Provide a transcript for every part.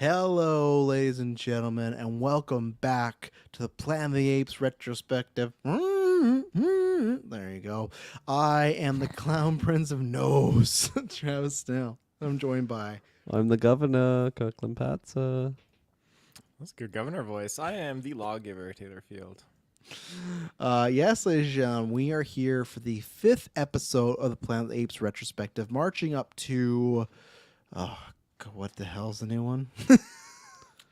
Hello, ladies and gentlemen, and welcome back to the Planet of the Apes retrospective. There you go. I am the Clown Prince of Nose, Travis Snell. I'm joined by. I'm the governor, Kirkland Patza. That's a good governor voice. I am the lawgiver, Taylor Field. Yes, ladies and gentlemen, we are here for the 5th episode of the Planet of the Apes retrospective, marching up to. Oh, God, what the hell's the new one?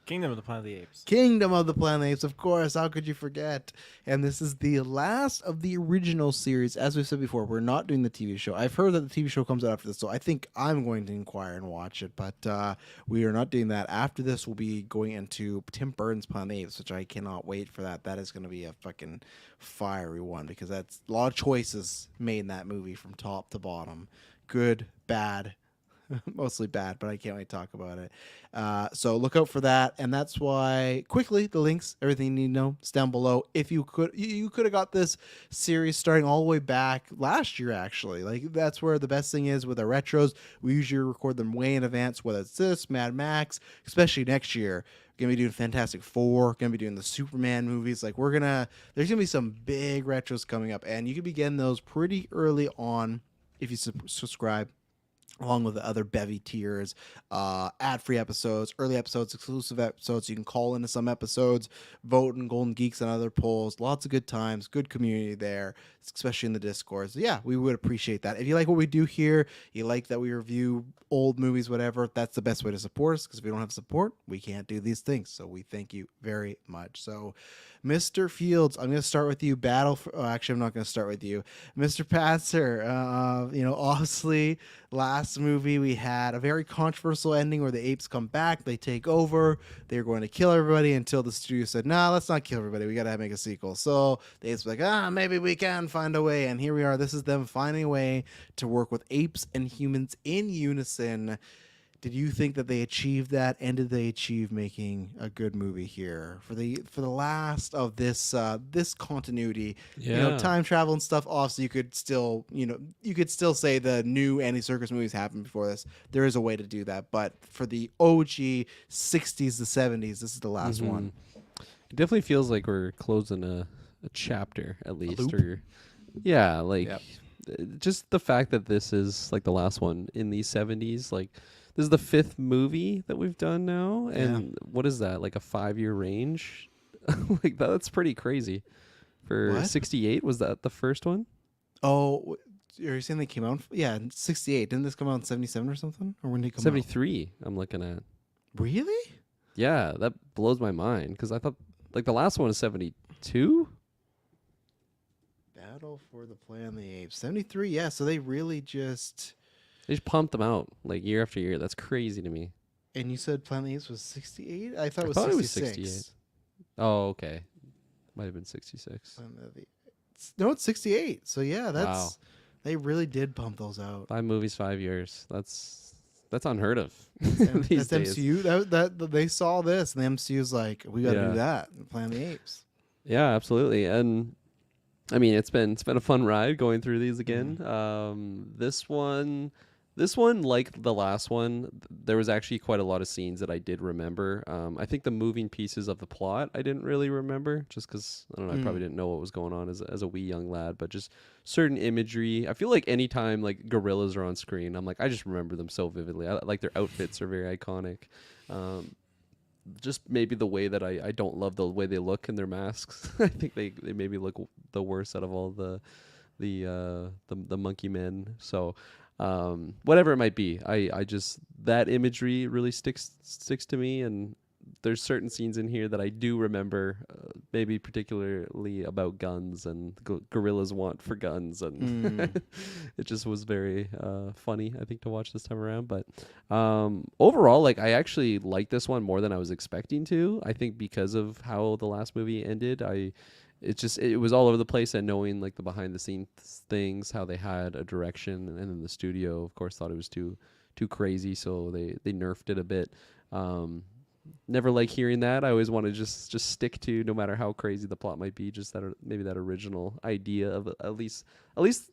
Kingdom of the Planet of the Apes. Kingdom of the Planet of the Apes, of course. How could you forget? And this is the last of the original series. As we've said before, we're not doing the TV show. I've heard that the TV show comes out after this, so I think I'm going to inquire and watch it. But we are not doing that. After this, we'll be going into Tim Burton's Planet of the Apes, which I cannot wait for that. That is going to be a fucking fiery one because that's a lot of choices made in that movie from top to bottom. Good, bad, mostly bad, but I can't wait to talk about it. So look out for that, and that's why quickly the links, everything you need to know, is down below. If you could have got this series starting all the way back last year, actually. Like that's where the best thing is with our retros. We usually record them way in advance, whether it's this, Mad Max, especially next year. We're gonna be doing Fantastic Four, gonna be doing the Superman movies. Like there's gonna be some big retros coming up, and you could be getting those pretty early on if you subscribe, along with the other bevy tiers, ad-free episodes, early episodes, exclusive episodes. You can call into some episodes, vote in Golden Geeks and other polls. Lots of good times, good community there, especially in the Discord. So yeah, we would appreciate that. If you like what we do here, you like that we review old movies, whatever, that's the best way to support us, because if we don't have support, we can't do these things. So we thank you very much. So Mr. Fields, I'm going to start with you. Actually, I'm not going to start with you. Mr. Patzer, obviously, last movie we had a very controversial ending where the apes come back, they take over, they're going to kill everybody until the studio said, nah, let's not kill everybody, we got to make a sequel. So the apes were like, maybe we can find a way, and here we are. This is them finding a way to work with apes and humans in unison. Did you think that they achieved that, and did they achieve making a good movie here for the last of this this continuity? Yeah. Time travel and stuff. Also, you could still say the new Andy Serkis movies happened before this. There is a way to do that, but for the OG 60s to 70s, this is the last one. It definitely feels like we're closing a chapter, at least. loop? Yeah, like Yep. just the fact that this is like the last one in the 70s. Like, this is the 5th movie that we've done now. And what is that, like a 5-year range? Like, that's pretty crazy. For What? 68, was that the first one? Oh, are you saying they came out? Yeah, in 68. Didn't this come out in 77 or something? Or when did it come 73, I'm looking at. out? Really? Yeah, that blows my mind because I thought like the last one is 72. Battle for the Planet of the Apes. 73, yeah, so they really just... They just pumped them out like year after year. That's crazy to me. And you said Planet of the Apes was 68? I thought it was thought it was 66. 68. Oh, okay. Might have been 66. No, it's 68. So yeah, that's... Wow. They really did pump those out. 5 movies, 5 years. That's unheard of And these that's days. MCU. That they saw this, and the MCU's like, we got to Yeah. do that. Planet of the Apes. Yeah, absolutely. And I mean, it's been a fun ride going through these again. This one, like the last one, there was actually quite a lot of scenes that I did remember. I think the moving pieces of the plot I didn't really remember, just because I don't know, I probably didn't know what was going on as a wee young lad. But just certain imagery, I feel like anytime like gorillas are on screen, I'm like, I just remember them so vividly. Like their outfits are very iconic. Just maybe the way that I don't love the way they look in their masks. I think they maybe look the worst out of all the monkey men. So. Whatever it might be, I just, that imagery really sticks to me, and there's certain scenes in here that I do remember, maybe particularly about guns and gorillas' want for guns, and it just was very funny, I think, to watch this time around. But overall, like, I actually like this one more than I was expecting to. I think because of how the last movie ended, it was all over the place, and knowing like the behind the scenes things, how they had a direction, and then the studio, of course, thought it was too crazy, so they nerfed it a bit. Never like hearing that. I always want to just stick to, no matter how crazy the plot might be, just maybe that original idea of at least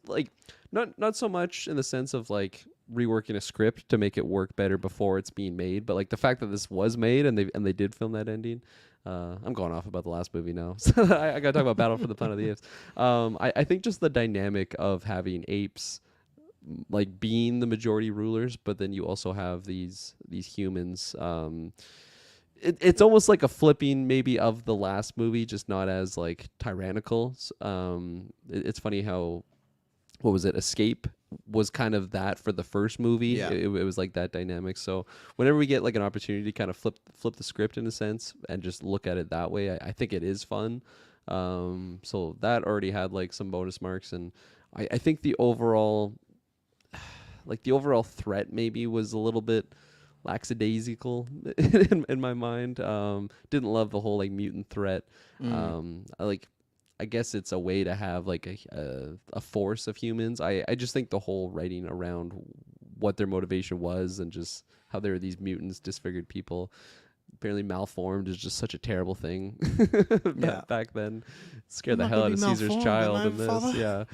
like not so much in the sense of like reworking a script to make it work better before it's being made. But like the fact that this was made and they did film that ending. I'm going off about the last movie now. So I got to talk about Battle for the Planet of the Apes. I think just the dynamic of having apes like being the majority rulers, but then you also have these humans. It's almost like a flipping maybe of the last movie, just not as like tyrannical. It's funny how what was it? Escape was kind of that for the first movie. Yeah. It was like that dynamic. So whenever we get like an opportunity to kind of flip the script in a sense and just look at it that way, I think it is fun. So that already had like some bonus marks, and I think the overall threat maybe was a little bit lackadaisical in my mind. Didn't love the whole like mutant threat. I guess it's a way to have like a force of humans. I just think the whole writing around what their motivation was and just how there were these mutants, disfigured people, apparently malformed is just such a terrible thing back then. It scared the hell out of Caesar's child in this. father? Yeah.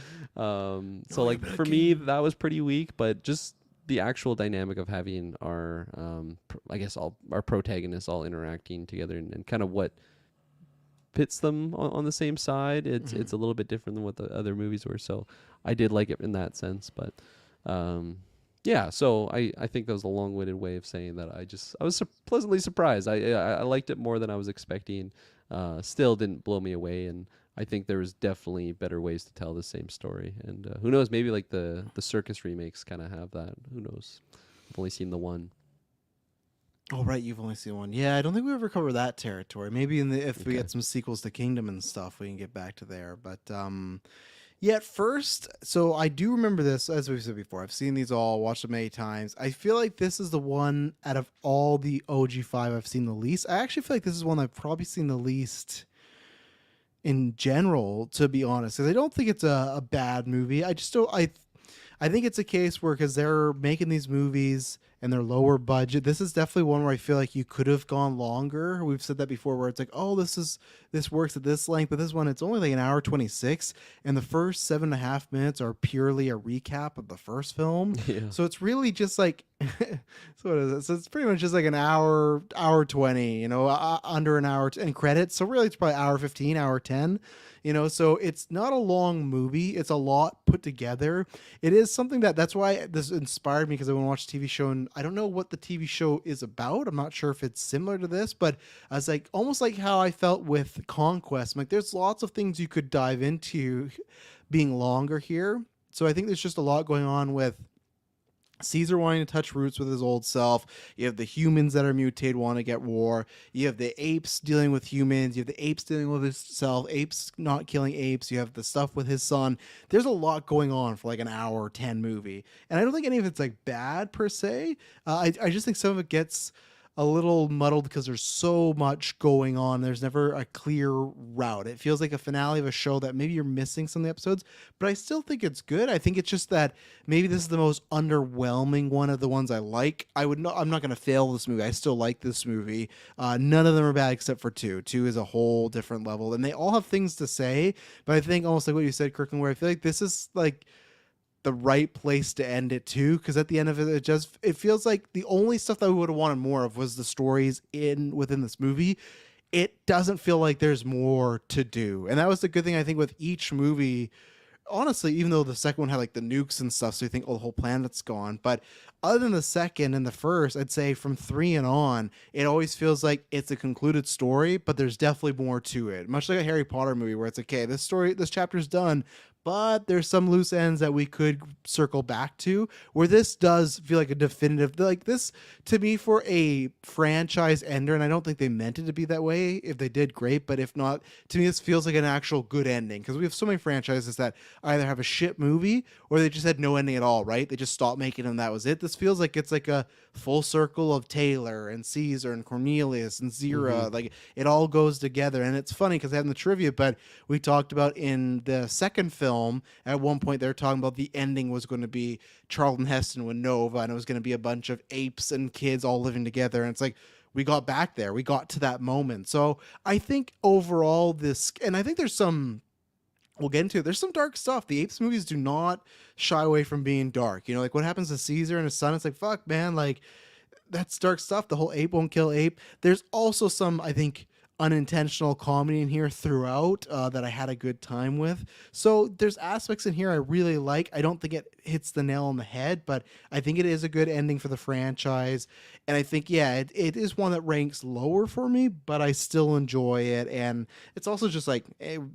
So like for me, that was pretty weak, but just the actual dynamic of having our, I guess all our protagonists all interacting together and kind of what pits them on the same side. It's a little bit different than what the other movies were. So I did like it in that sense, but yeah. So I think that was a long-winded way of saying that I was pleasantly surprised. I liked it more than I was expecting. Still didn't blow me away, and I think there was definitely better ways to tell the same story. And who knows? Maybe like the circus remakes kind of have that. Who knows? I've only seen the one. Oh, right, you've only seen one. Yeah, I don't think we ever cover that territory. Maybe if we Okay. get some sequels to Kingdom and stuff, we can get back to there. But yeah, at first, so I do remember this, as we've said before. I've seen these all, watched them many times. I feel like this is the one out of all the OG5 I've seen the least. I actually feel like this is one I've probably seen the least in general, to be honest, because I don't think it's a bad movie. I just don't. I think it's a case where because they're making these movies and they're lower budget, this is definitely one where I feel like you could have gone longer. We've said that before, where it's like, oh, this works at this length, but this one it's only like an hour 26, and the first 7.5 minutes are purely a recap of the first film. Yeah. So it's really just like, so what is it? So it's pretty much just like an hour 20, you know, under an hour and credits. So really, it's probably hour 15, hour 10. You know, so it's not a long movie. It's a lot put together. It is something that's why this inspired me, because I want to watch a TV show, and I don't know what the TV show is about. I'm not sure if it's similar to this, but I was like, almost like how I felt with Conquest. I'm like, there's lots of things you could dive into being longer here. So I think there's just a lot going on with Caesar wanting to touch roots with his old self. You have the humans that are mutated want to get war. You have the apes dealing with humans. You have the apes dealing with himself. Apes not killing apes. You have the stuff with his son. There's a lot going on for like an hour 10 movie. And I don't think any of it's like bad per se. I just think some of it gets a little muddled because there's so much going on. There's never a clear route. It feels like a finale of a show that maybe you're missing some of the episodes, but I still think it's good. I think it's just that maybe this is the most underwhelming one of the ones I like. I'm not going to fail this movie. I still like this movie. None of them are bad except for two. Two is a whole different level, and they all have things to say. But I think almost like what you said, Kirkland, where I feel like this is like the right place to end it too, because at the end of it, it feels like the only stuff that we would have wanted more of was the stories within this movie. It doesn't feel like there's more to do, and that was the good thing I think with each movie. Honestly, even though the second one had like the nukes and stuff, so you think, oh, the whole planet's gone. But other than the second and the first, I'd say from 3 and on, it always feels like it's a concluded story, but there's definitely more to it. Much like a Harry Potter movie where it's okay, this chapter's done, but there's some loose ends that we could circle back to, where this does feel like a definitive, like this to me for a franchise ender. And I don't think they meant it to be that way. If they did, great. But if not, to me, this feels like an actual good ending, because we have so many franchises that either have a shit movie or they just had no ending at all, right? They just stopped making them. That was it. This feels like it's like a full circle of Taylor and Caesar and Cornelius and Zira. Like it all goes together. And it's funny because I had in the trivia, but we talked about in the second film, at one point they're talking about the ending was going to be Charlton Heston with Nova, and it was going to be a bunch of apes and kids all living together. And it's like, we got back there. We got to that moment. So I think overall and I think there's some we'll get into it. There's some dark stuff. The Apes movies do not shy away from being dark. You know, like what happens to Caesar and his son. It's like, fuck, man. Like, that's dark stuff. The whole ape won't kill ape. There's also some, I think, unintentional comedy in here throughout that I had a good time with. So there's aspects in here I really like. I don't think it hits the nail on the head, but I think it is a good ending for the franchise. And I think, yeah, it is one that ranks lower for me, but I still enjoy it. And it's also just like,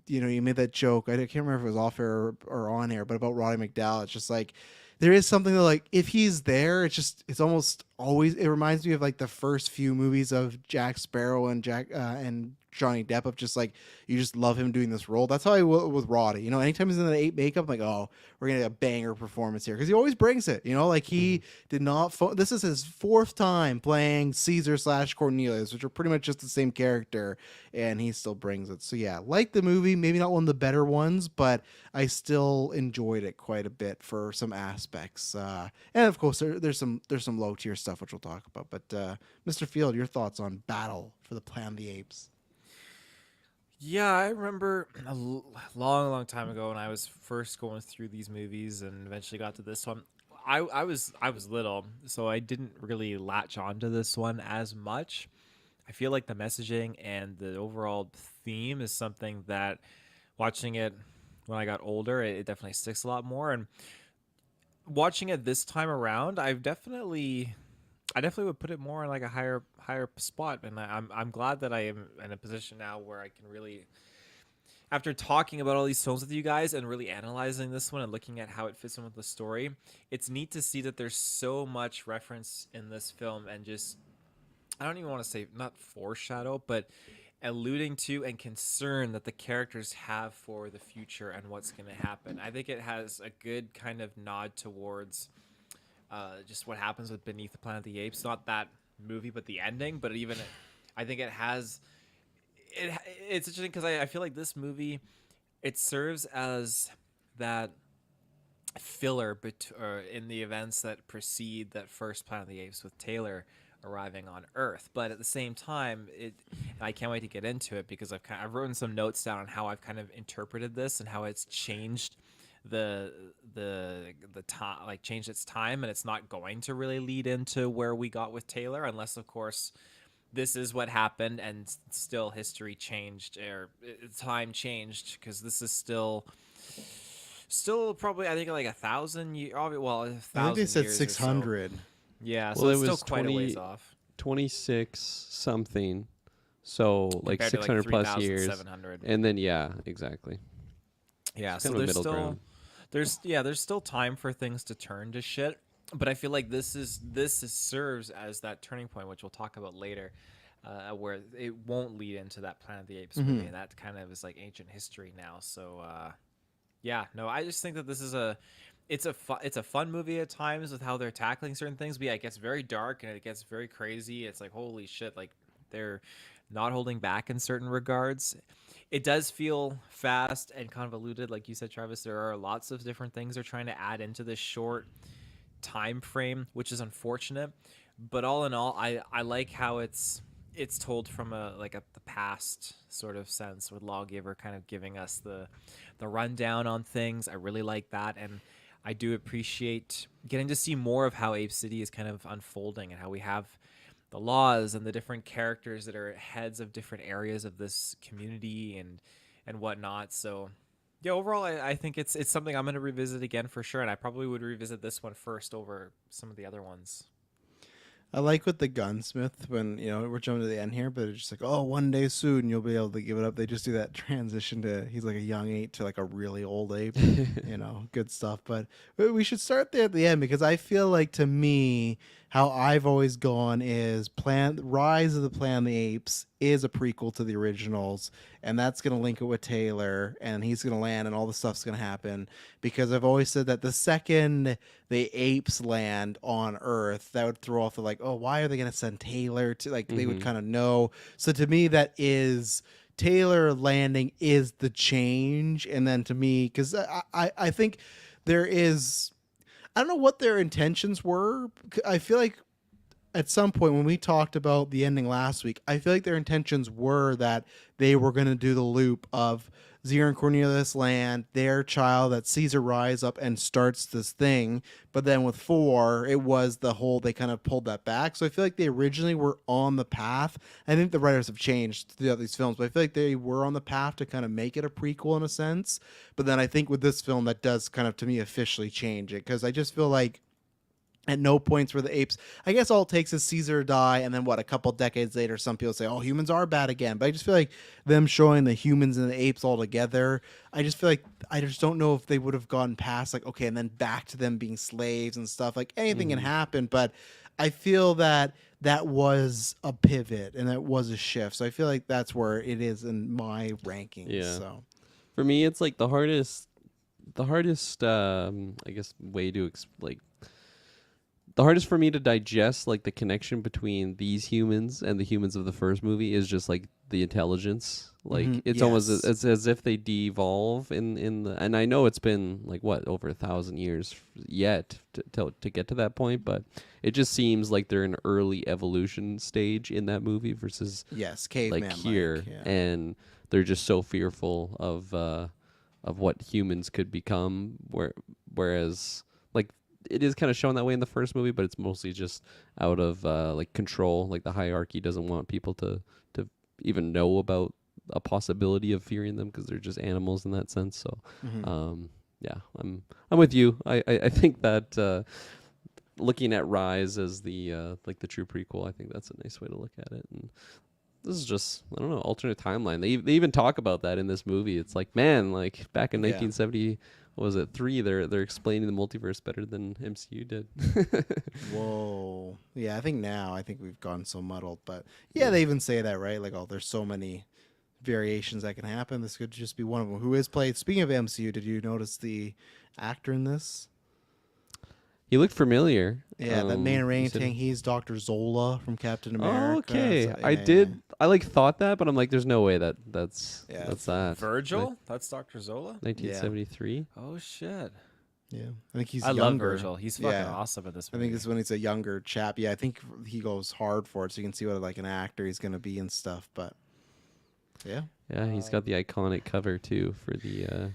you know, you made that joke. I can't remember if it was off air or on air, but about Roddy McDowell. It's just like, there is something that, like, if he's there, it's almost always, it reminds me of like the first few movies of Jack Sparrow and and Johnny Depp, of just like, you just love him doing this role. That's how I will with Roddy. You know, anytime he's in the ape makeup, I'm like, oh, we're gonna get a banger performance here, because he always brings it. You know, like he did not. This is his fourth time playing Caesar / Cornelius, which are pretty much just the same character, and he still brings it. So yeah, like the movie, maybe not one of the better ones, but I still enjoyed it quite a bit for some aspects. And of course, there's some low tier stuff which we'll talk about. But Mr. Field, your thoughts on Battle for the Planet of the Apes? Yeah, I remember long, long time ago when I was first going through these movies and eventually got to this one. I was little, so I didn't really latch onto this one as much. I feel like the messaging and the overall theme is something that watching it when I got older, it definitely sticks a lot more. And watching it this time around, I definitely would put it more in like a higher spot, and I'm glad that I am in a position now where I can really, after talking about all these films with you guys and really analyzing this one and looking at how it fits in with the story, it's neat to see that there's so much reference in this film and just, I don't even want to say not foreshadow, but alluding to and concern that the characters have for the future and what's going to happen. I think it has a good kind of nod towards just what happens with Beneath the Planet of the Apes. Not that movie, but the ending. But even, I think it has. It's interesting because I feel like this movie, it serves as that filler in the events that precede that first Planet of the Apes with Taylor arriving on Earth. But at the same time, I can't wait to get into it because I've written some notes down on how I've kind of interpreted this and how it's changed the time, like changed its time, and it's not going to really lead into where we got with Taylor unless of course this is what happened and still history changed or time changed, because this is still probably I think like 1,000 years, well, I think they 1,000 said years or so. 600. Yeah, Well, so it it's still was quite a ways off 26 something. So like compared to 600 like plus years. 3,700. And then, yeah, exactly. Yeah, It's so kind of a there's middle still ground. there's still time for things to turn to shit, but I feel like serves as that turning point, which we'll talk about later, where it won't lead into that Planet of the Apes movie, and that kind of is like ancient history now. So yeah, no, I just think that this is it's a fun movie at times with how they're tackling certain things, but yeah, it gets very dark and it gets very crazy. It's like, holy shit, like they're not holding back in certain regards. It does feel fast and convoluted, like you said, Travis. There are lots of different things they're trying to add into this short time frame, which is unfortunate. But all in all, I like how it's told from the past sort of sense, with Lawgiver kind of giving us the rundown on things. I really like that, and I do appreciate getting to see more of how Ape City is kind of unfolding and how we have the laws and the different characters that are heads of different areas of this community and whatnot. So yeah, overall, I think it's something I'm going to revisit again for sure, and I probably would revisit this one first over some of the other ones. I like with the gunsmith, when, you know, we're jumping to the end here, but it's just like, oh, one day soon you'll be able to give it up. They just do that transition to, he's like a young ape to like a really old ape, you know, good stuff. But we should start there at the end, because I feel like, to me, how I've always gone is Rise of the Planet of the Apes is a prequel to the originals, and that's going to link it with Taylor, and he's going to land, and all the stuff's going to happen, because I've always said that the second the apes land on Earth, that would throw off the, like, oh, why are they going to send Taylor to, like, they would kind of know. So to me, that is Taylor landing is the change. And then to me, because I think there is, I don't know what their intentions were. I feel like at some point when we talked about the ending last week, I feel like their intentions were that they were going to do the loop of Zero and Cornelius land, their child, that Caesar rise up and starts this thing. But then with 4, it was the whole, they kind of pulled that back. So I feel like they originally were on the path. I think the writers have changed throughout these films, but I feel like they were on the path to kind of make it a prequel in a sense. But then I think with this film, that does kind of, to me, officially change it, because I just feel like at no points were the apes. I guess all it takes is Caesar to die, and then what? A couple decades later, some people say, "Oh, humans are bad again." But I just feel like them showing the humans and the apes all together. I just feel like I just don't know if they would have gone past like, okay, and then back to them being slaves and stuff. Like anything can happen, but I feel that that was a pivot and that was a shift. So I feel like that's where it is in my rankings. Yeah. So For me, it's like the hardest I guess way to the hardest for me to digest, like the connection between these humans and the humans of the first movie, is just like the intelligence. Like it's almost Yes. it's as if they de-evolve in the, and I know it's been like what, over 1,000 years yet to get to that point, but it just seems like they're in an early evolution stage in that movie versus yes, caveman like here, and they're just so fearful of what humans could become, whereas like it is kind of shown that way in the first movie, but it's mostly just out of like control. Like the hierarchy doesn't want people to even know about a possibility of fearing them because they're just animals in that sense. So yeah, I'm with you. I think that looking at Rise as the like the true prequel, I think that's a nice way to look at it. And this is just, I don't know, alternate timeline. They even talk about that in this movie. It's like, man, like back in 1970, what was it, 3? They're explaining the multiverse better than MCU did. Whoa. Yeah, I think we've gone so muddled, but yeah, they even say that, right? Like, oh, there's so many variations that can happen. This could just be one of them. Who is played? Speaking of MCU, did you notice the actor in this? He looked familiar. Yeah, that main you orangutan. said- He's Dr. Zola from Captain America. Oh, okay. So, I did. I like thought that, but I'm like, there's no way that's that. Virgil? That's Dr. Zola? 1973. Oh, shit. Yeah, I think he's I love younger. Virgil. He's fucking awesome in this I movie. think this is when he's a younger chap. Yeah, I think he goes hard for it, so you can see what like an actor he's gonna be and stuff. But yeah, Yeah, he's got the iconic cover too for the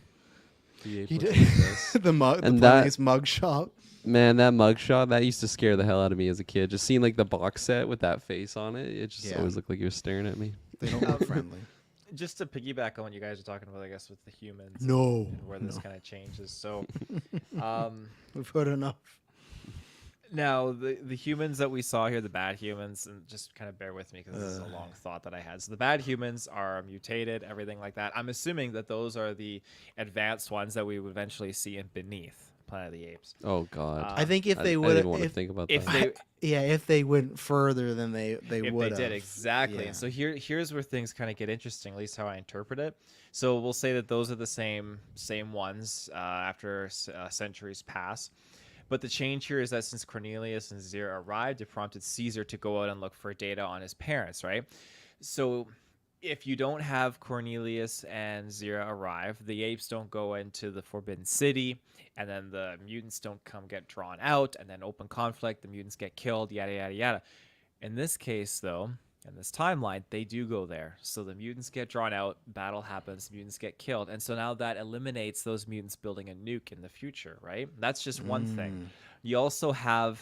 he April did Princess. the And funniest mug shot. Man, that mugshot, that used to scare the hell out of me as a kid. Just seeing like the box set with that face on it, it just always looked like he was staring at me. They don't look friendly. Just to piggyback on what you guys are talking about, I guess, with the humans. No, And where this kind of changes. So, we've heard enough. now the humans that we saw here, the bad humans, and just kind of bear with me because this is a long thought that I had. So the bad humans are mutated, everything like that. I'm assuming that those are the advanced ones that we would eventually see in Beneath Planet of the Apes. Oh God. I think if they I would, didn't want to think about if that. if they went further, then they if would. they did exactly. Yeah. And so here's where things kind of get interesting, at least how I interpret it. So we'll say that those are the same ones after centuries pass. But the change here is that since Cornelius and Zira arrived, it prompted Caesar to go out and look for data on his parents, right? So if you don't have Cornelius and Zira arrive, the apes don't go into the Forbidden City, and then the mutants don't come get drawn out, and then open conflict, the mutants get killed, yada, yada, yada. In this case, though, in this timeline, they do go there. So the mutants get drawn out, battle happens, mutants get killed. And so now that eliminates those mutants building a nuke in the future, right? That's just one thing. You also have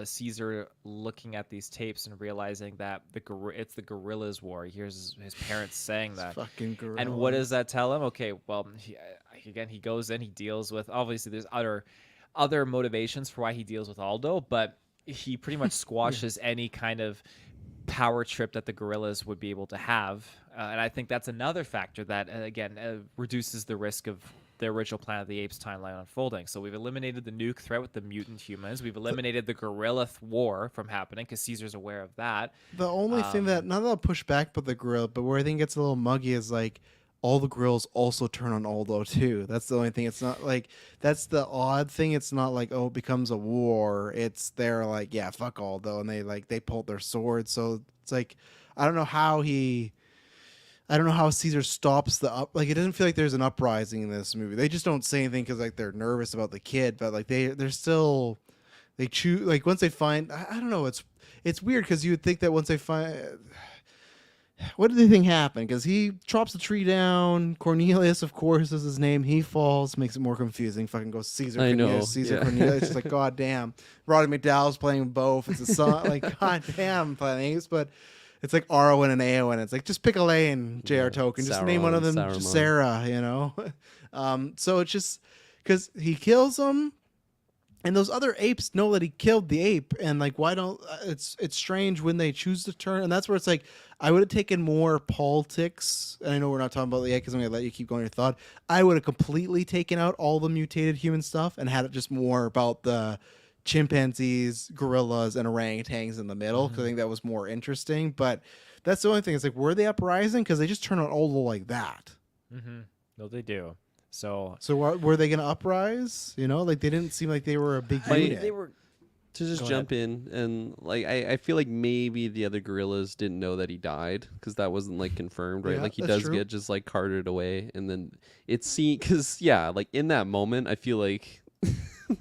Caesar looking at these tapes and realizing that it's the guerrillas' war. He hears his parents saying that. Fucking gorilla. And what does that tell him? Okay, well, he goes in, he deals with, obviously there's other motivations for why he deals with Aldo, but he pretty much squashes any kind of power trip that the gorillas would be able to have. And I think that's another factor that, again, reduces the risk of the original Planet of the Apes timeline unfolding. So we've eliminated the nuke threat with the mutant humans. We've eliminated the gorilla war from happening because Caesar's aware of that. The only thing that, not that I'll push back but the gorilla, but where I think it's a little muggy is like all the gorillas also turn on Aldo too. That's the only thing. It's not like, that's the odd thing. It's not like, oh, it becomes a war. It's they're like, yeah, fuck Aldo, and they pulled their swords. So it's like, I don't know how Caesar stops the up. Like, it doesn't feel like there's an uprising in this movie. They just don't say anything because like they're nervous about the kid, but like they're still, they choose, like once they find, I don't know, it's it's weird because you would think that once they find. What did they think happened? Because he chops the tree down. Cornelius, of course, is his name. He falls, makes it more confusing. Fucking goes Caesar I Cornelius, know, Caesar yeah. Cornelius. It's like, god damn. Roddy McDowell's playing both. It's a song. Like, god damn, playing Apes. But it's like Arwen and Eowyn. It's like, just pick a lane, J.R. Tolkien. Just name one of them Saruman. Sarah, you know? So it's just because he kills them. And those other apes know that he killed the ape, and like, why don't it's strange when they choose to turn, and that's where it's like, I would have taken more politics, and I know we're not talking about it yet because I'm gonna let you keep going your thought. I would have completely taken out all the mutated human stuff and had it just more about the chimpanzees, gorillas, and orangutans in the middle because I think that was more interesting. But that's the only thing. It's like, were they uprising? Because they just turn out all like that. Mm-hmm. No, they do. So Were they gonna uprise? You know, like they didn't seem like they were a big unit. they were. To just Go jump in and like I feel like maybe the other gorillas didn't know that he died because that wasn't like confirmed, right? Yeah, Like he that's does true. get just like carted away, and then it's seen because like in that moment I feel like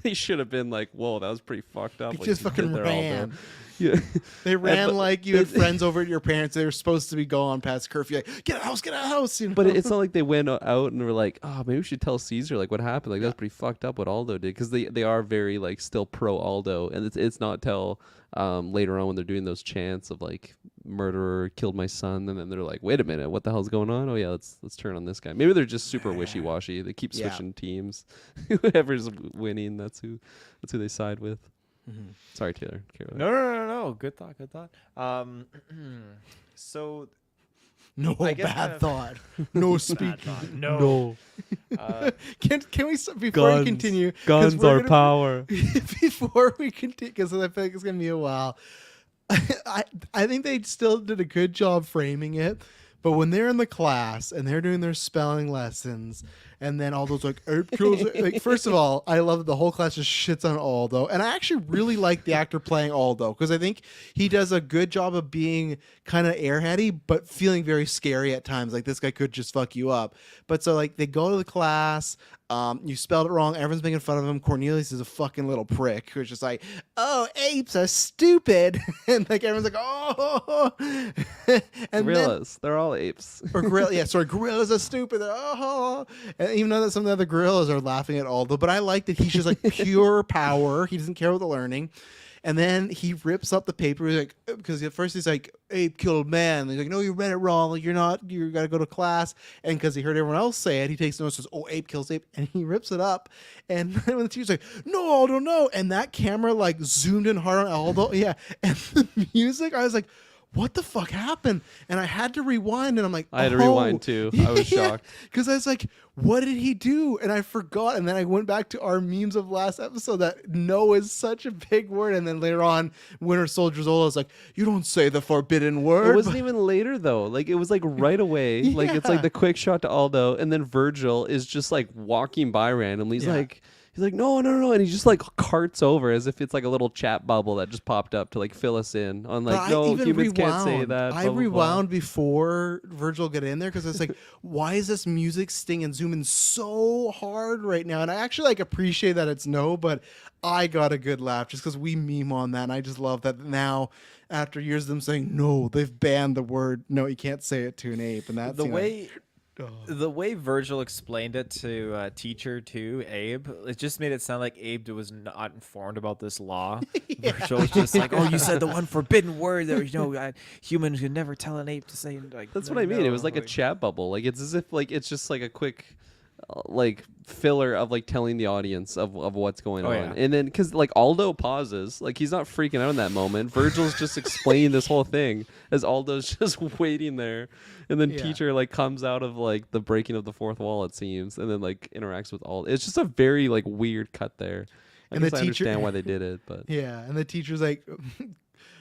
they should have been like, whoa, that was pretty fucked up. He Like, just you fucking did there all day. ran. Yeah. They ran but- like you had friends over at your parents. They were supposed to be gone past curfew. Like, get out of the house. You know? But it's not like they went out and were like, oh, maybe we should tell Caesar like what happened. Like that's pretty fucked up what Aldo did because they are very like still pro Aldo, and it's not till later on when they're doing those chants of like murderer killed my son, and then they're like, wait a minute, what the hell's going on? Oh yeah, let's turn on this guy. Maybe they're just super wishy washy. They keep Yeah. switching teams. Whoever's winning, that's who they side with. Mhm. Sorry, Taylor. Carry on. No. Good thought. So No I guess bad kind of- thought. No bad speak. thought. No. Can we before we continue? 'cause Guns we're are gonna- power. Before we continue, because I feel like it's gonna be a while. I think they still did a good job framing it, but when they're in the class and they're doing their spelling lessons, and then all those like ape kills, like first of all, I love that the whole class just shits on Aldo, and I actually really like the actor playing Aldo because I think he does a good job of being kind of airheady but feeling very scary at times. Like this guy could just fuck you up. But so like they go to the class. You spelled it wrong. Everyone's making fun of him. Cornelius is a fucking little prick who's just like, "Oh, apes are stupid," and like everyone's like, "Oh," and Gorillas. They're all apes. or gorilla, yeah, sorry, gorillas are stupid. They're, oh, and even though that some of the other gorillas are laughing at Aldo, but I like that he's just like pure power. He doesn't care what they're learning. And then he rips up the paper. He's like, because at first he's like, ape killed man. And he's like, no, you read it wrong. Like, you got to go to class. And because he heard everyone else say it, he takes notes, says, oh, ape kills ape. And he rips it up. And then when the teacher's like, no, Aldo, no. And that camera like zoomed in hard on Aldo. Yeah. And the music, I was like, what the fuck happened? And I had to rewind, and I'm like, I had to rewind too. I was shocked. because I was like, what did he do? And I forgot. And then I went back to our memes of last episode that no is such a big word. And then later on, Winter Soldier Zola was like, you don't say the forbidden word. It wasn't even later though. Like it was like right away. Like it's Yeah. like the quick shot to Aldo, and then Virgil is just like walking by randomly. He's like, no, and he just like carts over as if it's like a little chat bubble that just popped up to like fill us in on like, But no, humans can't say that. I blah, blah, blah. rewound before Virgil got in there because it's like, why is this music sting and zooming so hard right now? And I actually like appreciate that it's no, but I got a good laugh just because we meme on that, and I just love that now. After years of them saying no, they've banned the word no. You can't say it to an ape, and that's The way Virgil explained it to teacher too, Abe, it just made it sound like Abe was not informed about this law. Virgil was just like, "Oh, you said the one forbidden word that humans could never tell an ape to say." Like That's what I mean. It was like a chat bubble. Like it's as if like it's just like a quick like filler of like telling the audience of what's going on. Yeah. And then because like Aldo pauses, like he's not freaking out in that moment. Virgil's just explaining this whole thing as Aldo's just waiting there, and then Yeah. teacher like comes out of like the breaking of the fourth wall, it seems, and then like interacts with Aldo. It's just a very like weird cut there. And the I teacher- understand why they did it, but Yeah, and the teacher's like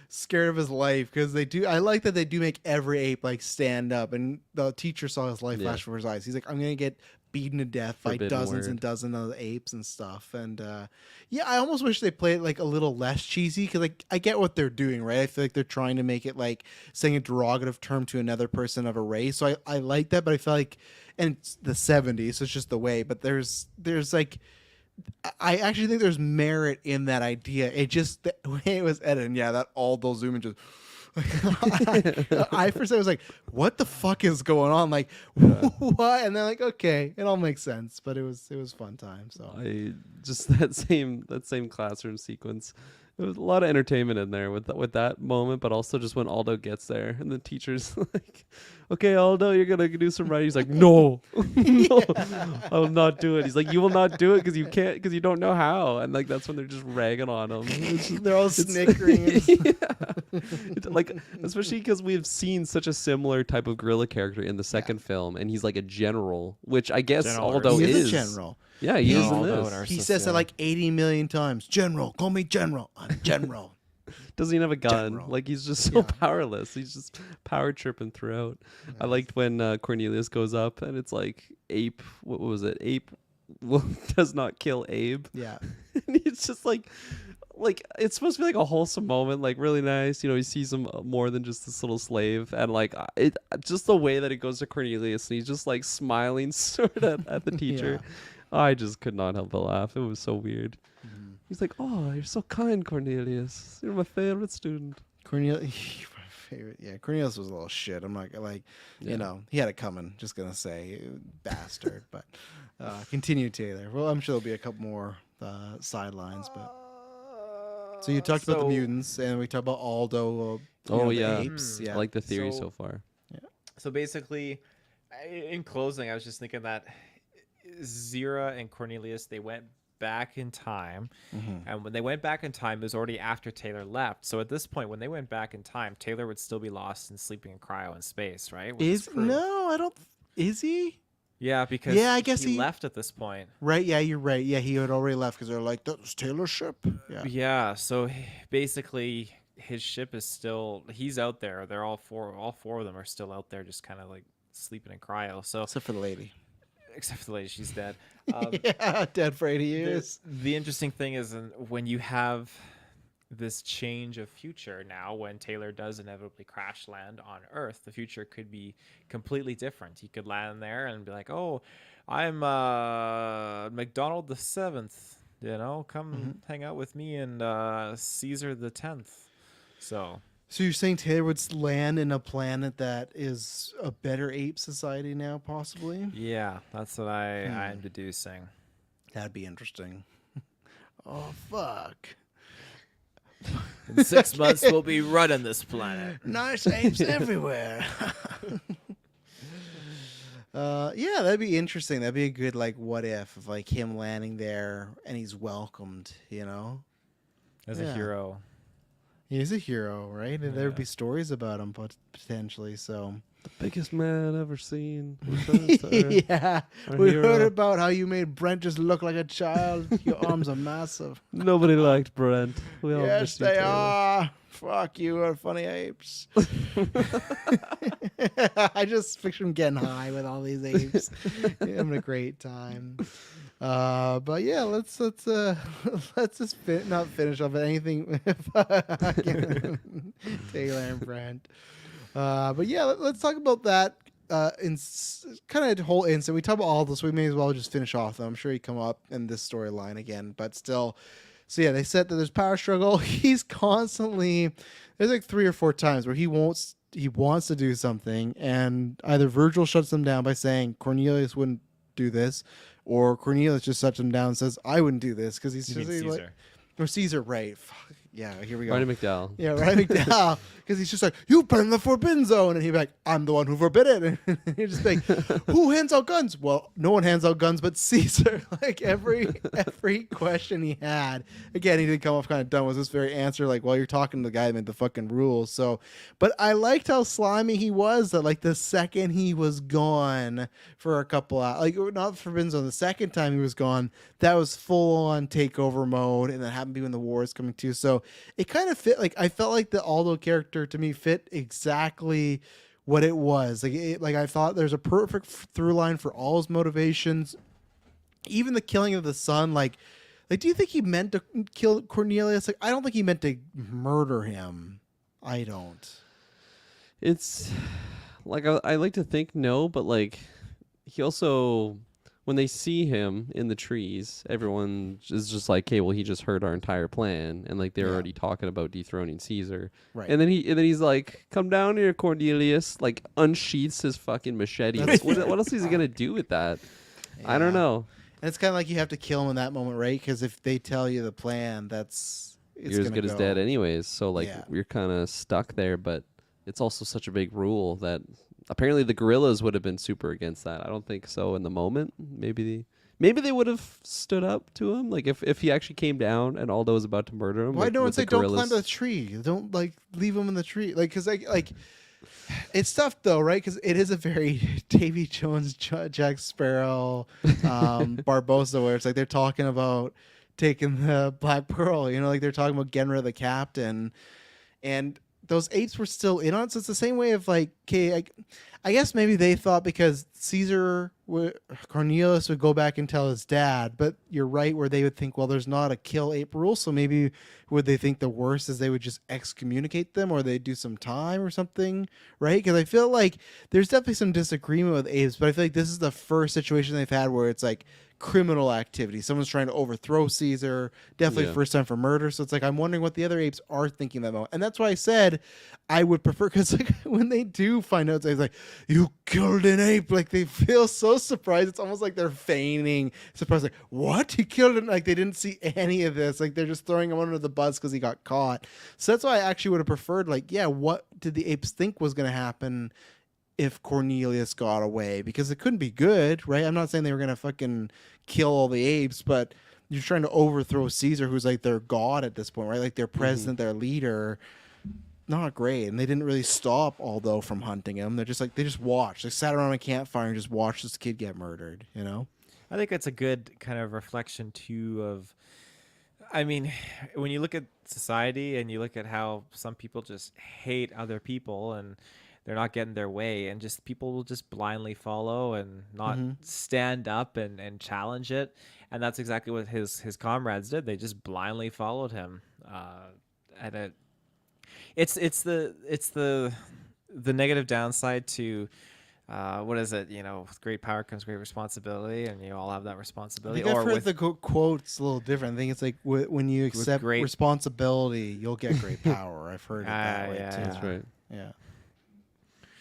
scared of his life because they do. I like that they do make every ape like stand up, and the teacher saw his life Yeah. flash before his eyes. He's like, I'm gonna get beaten to death by Forbidden dozens word. and dozens of apes and stuff. And yeah, I almost wish they played it like a little less cheesy because like I get what they're doing, right? I feel like they're trying to make it like saying a derogative term to another person of a race. So I like that, but I feel like, and it's the '70s, so it's just the way. But there's like I actually think there's merit in that idea. It just the way it was edited, yeah, that all those images. I first I was like, "What the fuck is going on?" Like, Yeah. what? And then like, okay, it all makes sense. But it was fun time. So I just that same classroom sequence. There was a lot of entertainment in there with that moment, but also just when Aldo gets there and the teacher's like, "Okay, Aldo, you're gonna do some writing." He's like, "No, no, I will not do it." He's like, "You will not do it because you can't, because you don't know how." And like that's when they're just ragging on him. they're all snickering. Yeah. Like especially because we've seen such a similar type of gorilla character in the second film, and he's like a general, which I guess General Aldo He is. is a general. Yeah, he is in Aldo this. and He Ursus, says that yeah. like 80 million times. General, call me General. I'm General. Doesn't even have a gun. General. Like he's just so Yeah. powerless. He's just power tripping throughout. I liked when Cornelius goes up and it's like Ape. What was it? Ape does not kill Abe. Yeah. And he's just like it's supposed to be like a wholesome moment, like really nice. You know, he sees him more than just this little slave, and like it just the way that it goes to Cornelius, and he's just like smiling sort of at the teacher. I just could not help but laugh. It was so weird. He's like, "Oh, you're so kind, Cornelius. You're my favorite student." Cornelius, my favorite. Yeah, Cornelius was a little shit. I'm not like, Yeah. you know, he had it coming. Just gonna say, bastard. But continue, Taylor. Well, I'm sure there'll be a couple more sidelines. But so you talked about the mutants, and we talked about Aldo. You Oh, know, the yeah. apes. Yeah, I like the theory so So- far. So basically, in closing, I was just thinking that Zira and Cornelius, they went back in time, and when they went back in time, it was already after Taylor left. So at this point, when they went back in time, Taylor would still be lost and sleeping in cryo in space, right? With his Is crew. no, I don't. Is he? Yeah, because Yeah, I guess he he- left at this point. Right? Yeah, you're right. Yeah, he had already left because they're like, that's Taylor's ship. Yeah. Yeah, so basically his ship is still, he's out there. They're all four of them are still out there, just kind of like sleeping in cryo. So Except for the lady. except for the lady, she's dead. Yeah, dead for 80 the, years. the interesting thing is when you have this change of future now, when Taylor does inevitably crash land on Earth, the future could be completely different. He could land there and be like, "Oh, I'm McDonald the Seventh. You know, come hang out with me and Caesar the 10th." So So you're saying Taylor would land in a planet that is a better ape society now, possibly? yeah, that's what I'm deducing. That'd be interesting. Oh, fuck. In 6 months, we'll be running this planet. Nice apes everywhere. Yeah, that'd be interesting. That'd be a good, like, what if of, like, him landing there and he's welcomed, you know? As Yeah. a hero. He's a hero, right? And there'd be stories about him potentially, so... The biggest man ever seen. Returns to Earth. Yeah, Our we hero. heard about how you made Brent just look like a child. Your arms are massive. Nobody liked Brent. We all Yes, missed you, they Taylor. are. Fuck you, are funny apes. I just picture him getting high with all these apes, having a great time. But yeah, let's just not finish off with anything. Taylor and Brent. But yeah, let's talk about that. Kind of whole instant. We talk about all this. We may as well just finish off. I'm sure he come up in this storyline again, but still. So yeah, they said that there's power struggle. He's constantly there's like 3 or 4 times where he wants to do something, and either Virgil shuts him down by saying Cornelius wouldn't do this, or Cornelius just shuts him down and says I wouldn't do this because he's You just mean like, Caesar. or Caesar, right? Fuck. Yeah, here we go. Roddy McDowell. Yeah, Roddy McDowell. Because he's just like, you burned the forbidden zone. And he'd be like, I'm the one who forbid it. And he'd just be like, who hands out guns? Well, no one hands out guns but Caesar. Like every question he had. Again, he did come off kind of dumb. Was this very answer? Like, well, you're talking to the guy that made the fucking rules. So, but I liked how slimy he was. That like the second he was gone for a couple hours, like not the forbidden zone, the second time he was gone, that was full on takeover mode. And that happened to be when the war is coming too. So it kind of fit. Like I felt like the Aldo character to me fit exactly what it was. Like I thought there's a perfect through line for all his motivations. Even the killing of the son. Like do you think he meant to kill Cornelius? Like I don't think he meant to murder him. I don't. It's like I like to think no, but like he also when they see him in the trees, everyone is just like, "Okay, well, he just heard our entire plan," and like they're Yeah. already talking about dethroning Caesar. Right. And then he's like, "Come down here, Cornelius!" Like unsheaths his fucking machete. That's Like, what else is he gonna do with that? I don't Yeah. know. And it's kind of like you have to kill him in that moment, right? Because if they tell you the plan, You're as good as dead anyways. So like Yeah. you're kind of stuck there. But it's also such a big rule that apparently the guerrillas would have been super against that. I don't think so in the moment. Maybe they would have stood up to him. Like if he actually came down and Aldo was about to murder him. Why like, don't would it's like the don't climb guerrillas- the tree? Don't like leave him in the tree, like because like it's tough though, right? Because it is a very Davy Jones, Jack Sparrow, Barbossa, where it's like they're talking about taking the Black Pearl. You know, like they're talking about getting rid of the captain, and those apes were still in on it. So it's the same way of like, okay, I guess maybe they thought because Cornelius would go back and tell his dad, but you're right where they would think, well, there's not a kill ape rule, so maybe would they think the worst is they would just excommunicate them or they'd do some time or something, right? Because I feel like there's definitely some disagreement with apes, but I feel like this is the first situation they've had where it's like criminal activity. Someone's trying to overthrow Caesar. Definitely Yeah. first time for murder. So it's like I'm wondering what the other apes are thinking that moment. And that's why I said I would prefer, because like when they do find out, it's like you killed an ape. Like they feel so surprised. It's almost like they're feigning surprise. Like what? He killed him? Like they didn't see any of this. Like they're just throwing him under the bus because he got caught. So that's why I actually would have preferred. Like yeah, what did the apes think was going to happen if Cornelius got away? Because it couldn't be good, right? I'm not saying they were gonna fucking kill all the apes, but you're trying to overthrow Caesar, who's like their god at this point, right? Like their president, their leader. Not great. And they didn't really stop Aldo from hunting him. They're just like they just watched. They sat around a campfire and just watched this kid get murdered, you know? I think it's a good kind of reflection too of, I mean, when you look at society and you look at how some people just hate other people and they're not getting their way, and just people will just blindly follow and not stand up and challenge it. And that's exactly what his comrades did. They just blindly followed him. And it's the negative downside to what is it? You know, with great power comes great responsibility, and you all have that I responsibility. think I've heard with the quote's a little different. I think it's like when you accept great- responsibility, you'll get great power. I've heard it that way yeah, too. That's right. Yeah.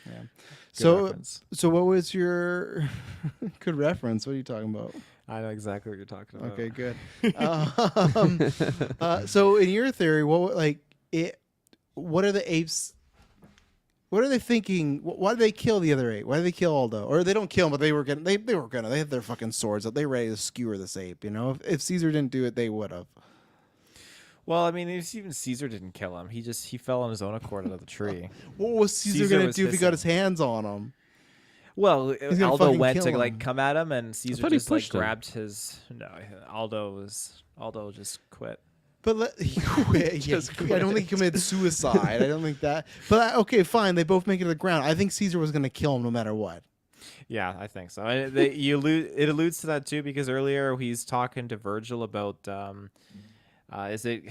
Yeah. good reference. So what was your good reference? What are you talking about? I know exactly what you're talking about. Okay, good. So in your theory, what are the apes? What are they thinking? Why did they kill the other ape? Why did they kill Aldo? Or they don't kill him, but they were gonna. They had their fucking swords up. They were ready to skewer this ape. You know, if Caesar didn't do it, they would have. Well, I mean, even Caesar didn't kill him. He fell on his own accord out of the tree. What was Caesar, Caesar gonna was do if he got his hissing. hands on him? Well, gonna Aldo fucking went kill to like him. come at him, and Caesar thought he just like pushed him. grabbed his. No, Aldo just quit. But he quit. Yeah, Just I don't think he committed suicide. I don't think that. But okay, fine. They both make it to the ground. I think Caesar was gonna kill him no matter what. Yeah, I think so. And it alludes to that too, because earlier he's talking to Virgil about is it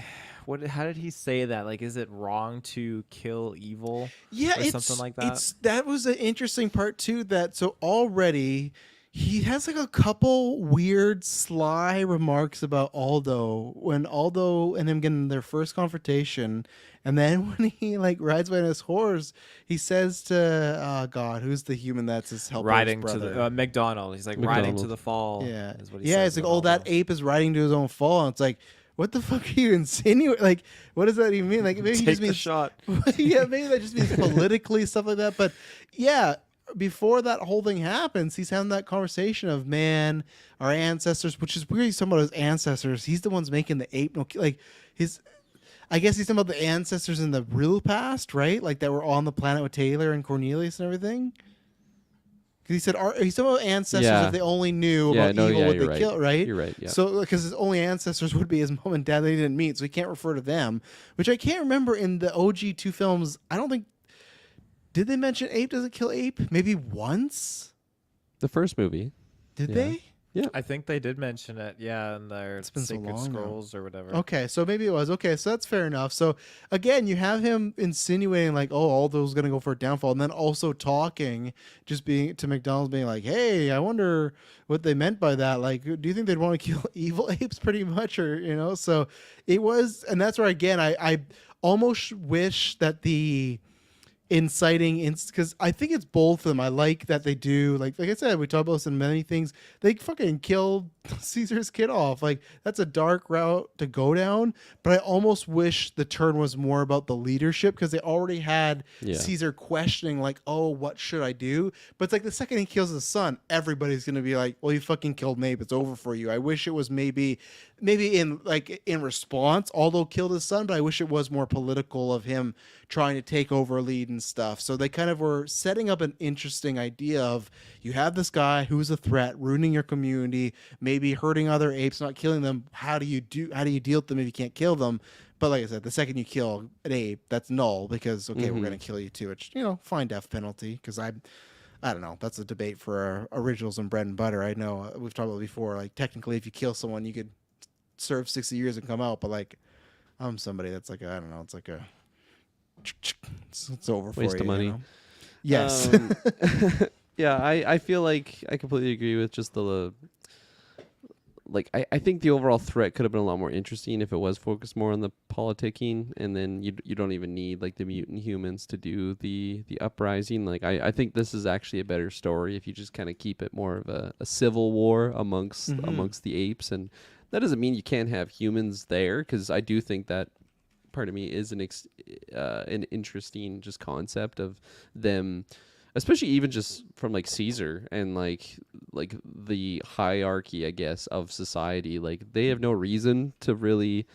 how did he say that? Like, is it wrong to kill evil? Yeah, or it's something like that. That was an interesting part too. That so already he has like a couple weird sly remarks about Aldo when Aldo and him get in their first confrontation, and then when he like rides by on his horse, he says to God, who's the human that's his helper's Riding brother? to the McDonald. He's like riding to McDonald. the fall. Yeah, is what he yeah. says It's like, about oh, that Aldo. ape is riding to his own fall. And it's like, what the fuck are you insinuating? Like, what does that even mean? Like, maybe he Take just the means shot. yeah, maybe that just means politically stuff like that. But yeah, before that whole thing happens, he's having that conversation of man, our ancestors, which is weird. He's talking about his ancestors. He's the ones making the ape. Like his, I guess he's talking about the ancestors in the real past, right? Like that were on the planet with Taylor and Cornelius and everything. Because he said, he's talking about ancestors Yeah. if they only knew Yeah, about no, evil, yeah, would you're they right. kill, right? You're right, yeah. So, because his only ancestors would be his mom and dad they didn't meet, so he can't refer to them. Which I can't remember in the OG 2 films. I don't think, did they mention ape doesn't kill ape? Maybe once? The first movie. Did Yeah. they? Yeah. I think they did mention it, yeah, in their It's been so Sacred long now. Scrolls or whatever. Okay, so maybe it was. Okay, so that's fair enough. So again, you have him insinuating like, oh, Aldo's gonna go for a downfall, and then also talking, just being to McDonald's, being like, hey, I wonder what they meant by that. Like, do you think they'd want to kill evil apes, pretty much, or So it was, and that's where again, I almost wish that the inciting because I think it's both of them. I like that they do like I said, we talk about this in many things. They fucking killed Caesar's kid off. Like that's a dark route to go down, but I almost wish the turn was more about the leadership because they already had Yeah. Caesar questioning like, oh, what should I do? But it's like the second he kills his son, everybody's gonna be like, well, you fucking killed Mabe, it's over for you. I wish it was maybe in response, Aldo killed his son, but I wish it was more political of him trying to take over a lead and stuff. So they kind of were setting up an interesting idea of you have this guy who's a threat, ruining your community, maybe hurting other apes, not killing them. How do you deal with them if you can't kill them? But like I said, the second you kill an ape, that's null because we're gonna kill you too. It's fine death penalty because I don't know. That's a debate for originals and bread and butter. I know we've talked about it before. Like technically, if you kill someone, you could serve 60 years and come out. But like, I'm somebody that's like I don't know. It's like a it's over for you. Waste of money. Yes. Yeah, I feel like I completely agree with just the like I think the overall threat could have been a lot more interesting if it was focused more on the politicking, and then you don't even need like the mutant humans to do the uprising. Like I think this is actually a better story if you just kind of keep it more of a civil war amongst the apes, and that doesn't mean you can't have humans there, because I do think that part of me is an interesting just concept of them, especially even just from like Caesar and like the hierarchy, I guess, of society. Like they have no reason to really,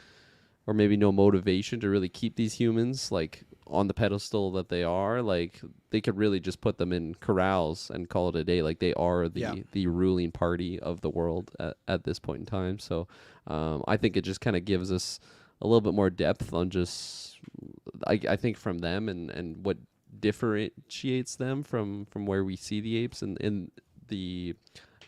or maybe no motivation to really keep these humans like on the pedestal that they are. Like they could really just put them in corrals and call it a day. Like they are the ruling party of the world at this point in time. So I think it just kind of gives us a little bit more depth on just I think from them and what differentiates them from where we see the apes in the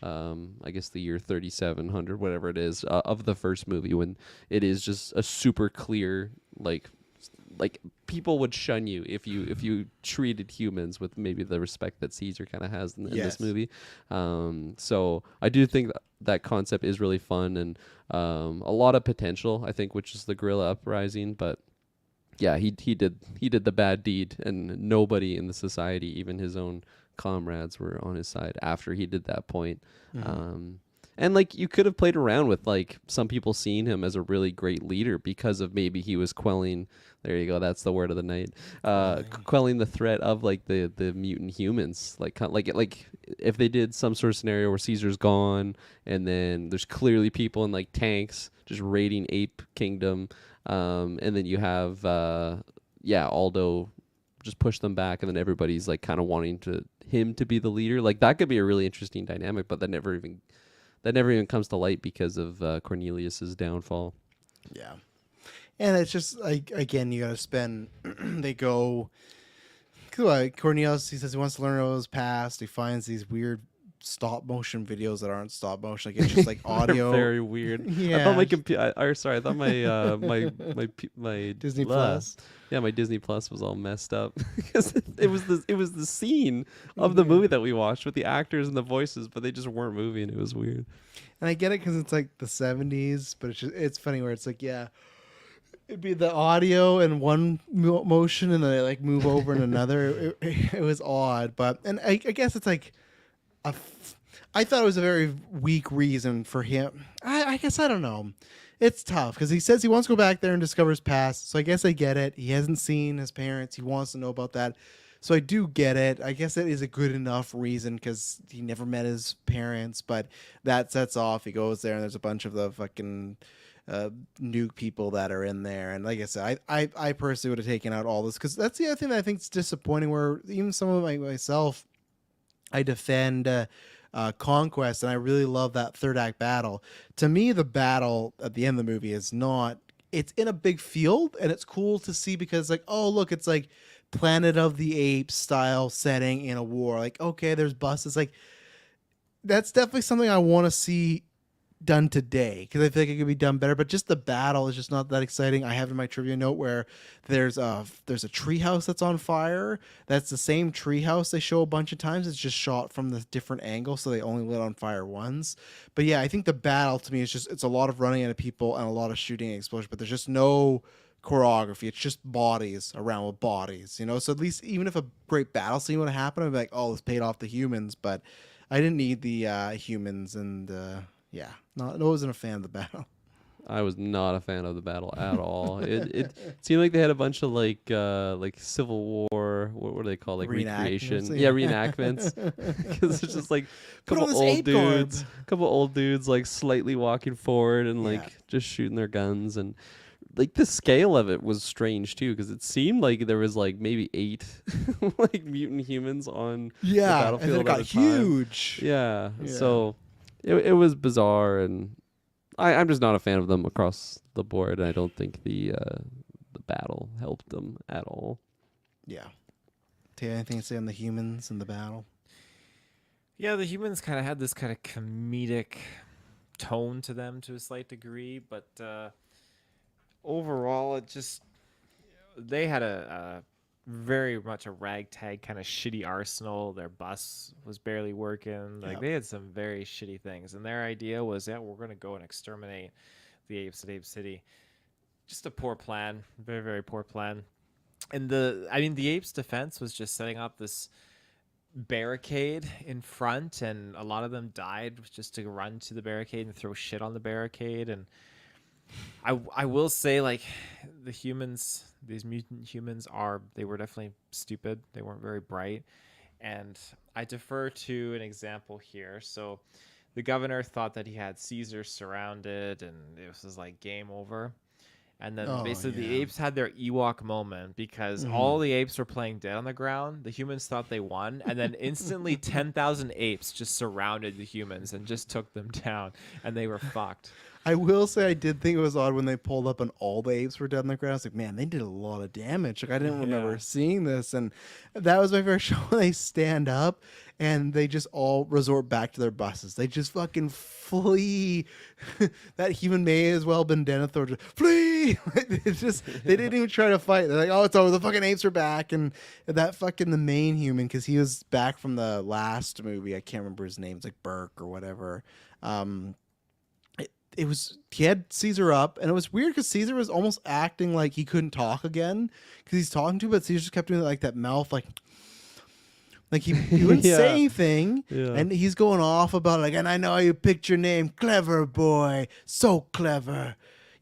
I guess the year 3700, whatever it is, of the first movie, when it is just a super clear like people would shun you if you treated humans with maybe the respect that Caesar kind of has in this movie. So I do think that concept is really fun and a lot of potential, I think, which is the gorilla uprising. But yeah, he did the bad deed, and nobody in the society, even his own comrades, were on his side after he did that point. And like you could have played around with like some people seeing him as a really great leader because of maybe he was quelling. There you go. That's the word of the night. Quelling the threat of like the mutant humans. Like if they did some sort of scenario where Caesar's gone and then there's clearly people in like tanks just raiding Ape Kingdom, and then you have Aldo just push them back, and then everybody's like kind of wanting him to be the leader. Like that could be a really interesting dynamic, but that never even comes to light because of Cornelius's downfall. Yeah. And it's just like, again, you got to spend, they go, Cornelius, he says he wants to learn about his past. He finds these weird stop motion videos that aren't stop motion. Like it's just like audio. Very weird. Yeah. I thought my computer, I thought my Disney Plus. Yeah, my Disney Plus was all messed up because it was the scene of the movie that we watched with the actors and the voices, but they just weren't moving. It was weird. And I get it because it's like the 70s, but it's funny where it's like, it'd be the audio in one motion and then they like move over in another. It was odd, and I guess it's like I thought it was a very weak reason for him. I guess I don't know. It's tough because he says he wants to go back there and discover his past. So I guess I get it. He hasn't seen his parents. He wants to know about that. So I do get it. I guess that is a good enough reason because he never met his parents. But that sets off. He goes there and there's a bunch of the fucking nuke people that are in there. And like I said, I personally would have taken out all this because that's the other thing that I think is disappointing, where even some of myself, I defend Conquest, and I really love that third act battle. To me, the battle at the end of the movie is not, it's in a big field and it's cool to see because like, oh look, it's like Planet of the Apes style setting in a war. Like, okay, there's buses. Like that's definitely something I want to see done today because I feel like it could be done better. But just the battle is just not that exciting. I have in my trivia note where there's a treehouse that's on fire. That's the same treehouse they show a bunch of times. It's just shot from the different angles, so they only lit on fire once. But yeah, I think the battle to me is just it's a lot of running into people and a lot of shooting and explosion. But there's just no choreography. It's just bodies around with bodies, you know. So at least even if a great battle scene would have happened, I'd be like, oh, this paid off the humans. But I didn't need the humans and. Yeah, I wasn't a fan of the battle. I was not a fan of the battle at all. It seemed like they had a bunch of like Civil War. What do they call like recreation? Yeah, reenactments. Because it's just like a couple old dudes like slightly walking forward and like just shooting their guns, and like the scale of it was strange too because it seemed like there was like maybe 8 like mutant humans on the battlefield and then it got huge. Yeah, so. It was bizarre, and I'm just not a fan of them across the board. And I don't think the battle helped them at all. Yeah. Do you have anything to say on the humans and the battle? Yeah, the humans kind of had this kind of comedic tone to them to a slight degree, but overall, they had a very much a ragtag kind of shitty arsenal. Their bus was barely working. Like they had some very shitty things, and their idea was, we're going to go and exterminate the apes at Ape City. Just a poor plan, very very poor plan. And the apes' defense was just setting up this barricade in front, and a lot of them died just to run to the barricade and throw shit on the barricade. And I will say, like, the humans, these mutant humans they were definitely stupid. They weren't very bright. And I defer to an example here. So the governor thought that he had Caesar surrounded and it was like game over. And then the apes had their Ewok moment because all the apes were playing dead on the ground. The humans thought they won. And then instantly 10,000 apes just surrounded the humans and just took them down. And they were fucked. I will say I did think it was odd when they pulled up and all the apes were dead on the ground. I was like, man, they did a lot of damage. Like I didn't remember seeing this. And that was my favorite show when they stand up and they just all resort back to their buses. They just fucking flee. That human may as well have been Denethor. Just flee. It's just they didn't even try to fight. They're like, oh, it's over. The fucking apes are back. And that fucking the main human, because he was back from the last movie. I can't remember his name. It's like Burke or whatever. He had Caesar up, and it was weird because Caesar was almost acting like he couldn't talk again because he's talking to, but Caesar just kept doing like that mouth, like he wouldn't say anything, and he's going off about it, like, and I know you picked your name, clever boy, so clever.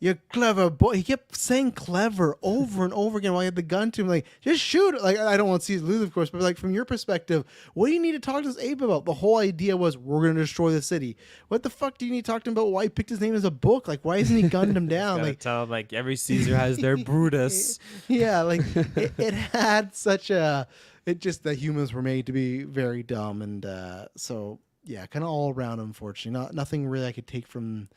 You're clever boy. He kept saying clever over and over again while he had the gun to him. Like, just shoot. Like, I don't want to see Caesar lose, of course, but like from your perspective, what do you need to talk to this ape about? The whole idea was we're going to destroy the city. What the fuck do you need to talk to him about? Why he picked his name as a book? Like, why isn't he gunned him down? Like, tell him like every Caesar has their Brutus. Yeah, like it had such a. It just that humans were made to be very dumb, and so yeah, kind of all around. Unfortunately, nothing really I could take from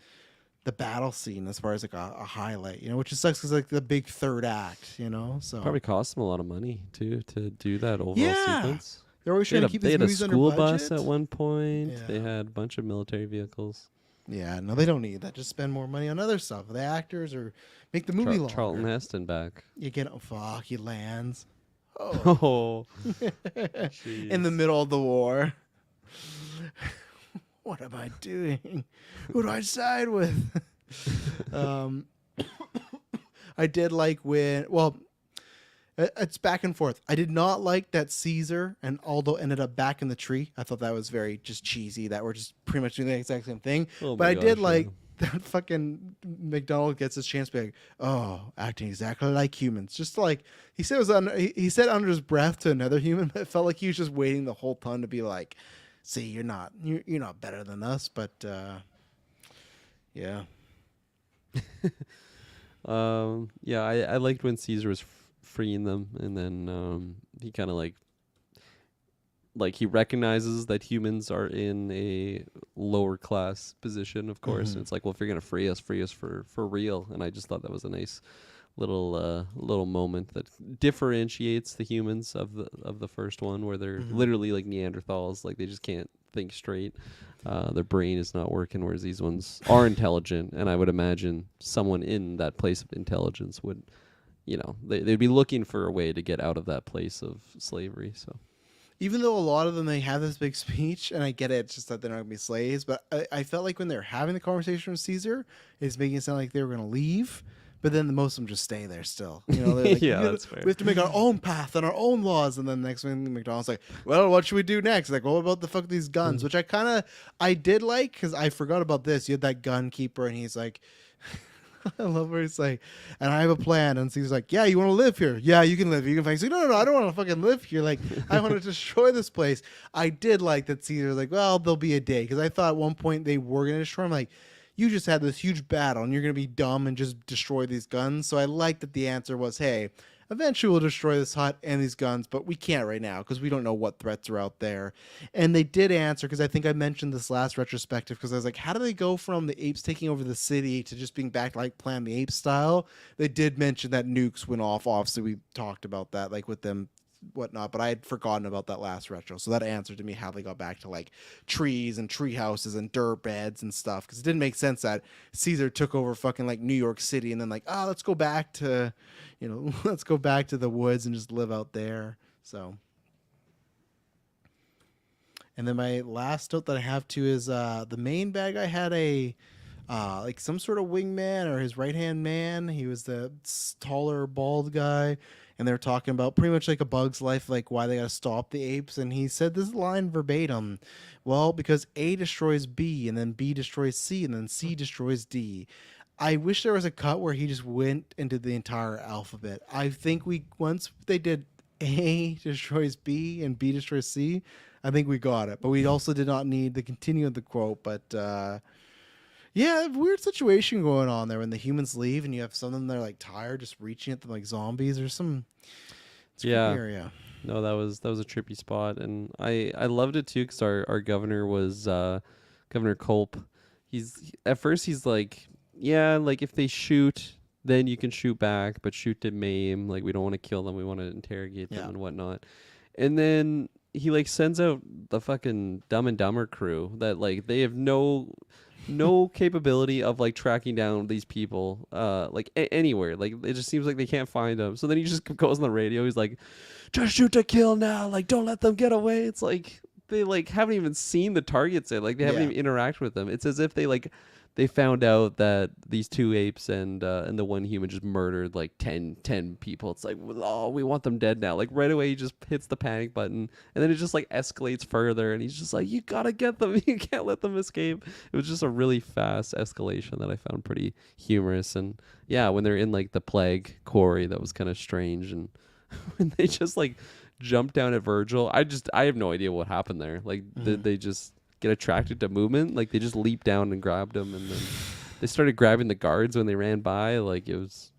the battle scene as far as like a highlight, you know, which just sucks because like the big third act, you know. So probably cost them a lot of money too to do that overall sequence. They're always trying to keep these movies under budget. They had a school bus at one point. Yeah. They had a bunch of military vehicles. Yeah, no, they don't need that. Just spend more money on other stuff, the actors, or make the movie longer. Charlton Heston back. You get he lands. Oh, in the middle of the war. What am I doing? Who do I side with? I did like it's back and forth. I did not like that Caesar and Aldo ended up back in the tree. I thought that was very just cheesy that we're just pretty much doing the exact same thing. But I did like that fucking McDonald gets his chance to be like, oh, acting exactly like humans. Just like he said he said under his breath to another human, but it felt like he was just waiting the whole time to be like, see, you're not better than us, but yeah. I liked when Caesar was freeing them, and then he kind of like he recognizes that humans are in a lower class position, of course. And it's like, well, if you're gonna free us for real. And I just thought that was a nice little moment that differentiates the humans of the first one, where they're literally like Neanderthals, like they just can't think straight. Their brain is not working, whereas these ones are intelligent, and I would imagine someone in that place of intelligence would, they'd be looking for a way to get out of that place of slavery. So Even though a lot of them, they have this big speech, and I get it, it's just that they're not going to be slaves, but I felt like when they're having the conversation with Caesar, it's making it sound like they were going to leave, but then most of them just stay there still. They're like, Yeah, that's fair. we have to make our own path and our own laws, and then the next thing, McDonald's like, well, what should we do next? Like, what about the fuck these guns? Which I did like, because I forgot about this. You had that gun keeper, and he's like, I love where he's like, and I have a plan. And Caesar's like, yeah, you want to live here? Yeah, you can live here. You can find. He's like, no, I don't want to fucking live here. Like, I want to destroy this place. I did like that Caesar's like, well, there'll be a day. Because I thought at one point they were going to destroy him. Like, you just had this huge battle and you're going to be dumb and just destroy these guns. So I like that the answer was, hey, eventually we'll destroy this hut and these guns, but we can't right now because we don't know what threats are out there. And they did answer, because I think I mentioned this last retrospective, because I was like, how do they go from the apes taking over the city to just being back like Planet the Apes style? They did mention that nukes went off. Obviously, we talked about that, like with them whatnot, but I had forgotten about that last retro. So that answered to me how they got back to like trees and tree houses and dirt beds and stuff, because it didn't make sense that Caesar took over fucking like New York City and then like, let's go back to, let's go back to the woods and just live out there. So, and then my last note that I have too is the main bad guy had a like some sort of wingman or his right hand man. He was the taller bald guy, and they were talking about pretty much like A Bug's Life, like why they got to stop the apes. And he said this line verbatim: well, because A destroys B, and then B destroys C, and then C destroys D. I wish there was a cut where he just went into the entire alphabet. I think once they did A destroys B and B destroys C, I think we got it. But we also did not need the continue of the quote. But yeah, weird situation going on there when the humans leave and you have some of them that are like tired, just reaching at them like zombies or some. Yeah. Area. No, that was a trippy spot, and I loved it too, because our governor was Governor Culp. At first he's like, yeah, like if they shoot, then you can shoot back, but shoot to maim. Like, we don't want to kill them, we want to interrogate them and whatnot. And then he like sends out the fucking Dumb and Dumber crew that like they have no capability of like tracking down these people like anywhere. Like, it just seems like they can't find them. So then he just goes on the radio, he's like, just shoot to kill now, like don't let them get away. It's like they like haven't even seen the targets yet, like they haven't even interacted with them. It's as if they found out that these two apes and the one human just murdered like 10 people. It's like, oh, we want them dead now. Like right away he just hits the panic button, and then it just like escalates further, and he's just like, you gotta get them, you can't let them escape. It was just a really fast escalation that I found pretty humorous. And yeah, when they're in like the plague quarry, that was kind of strange. And when they just like jumped down at Virgil, I have no idea what happened there. Like did they just get attracted to movement? Like they just leaped down and grabbed him, and then they started grabbing the guards when they ran by. Like it was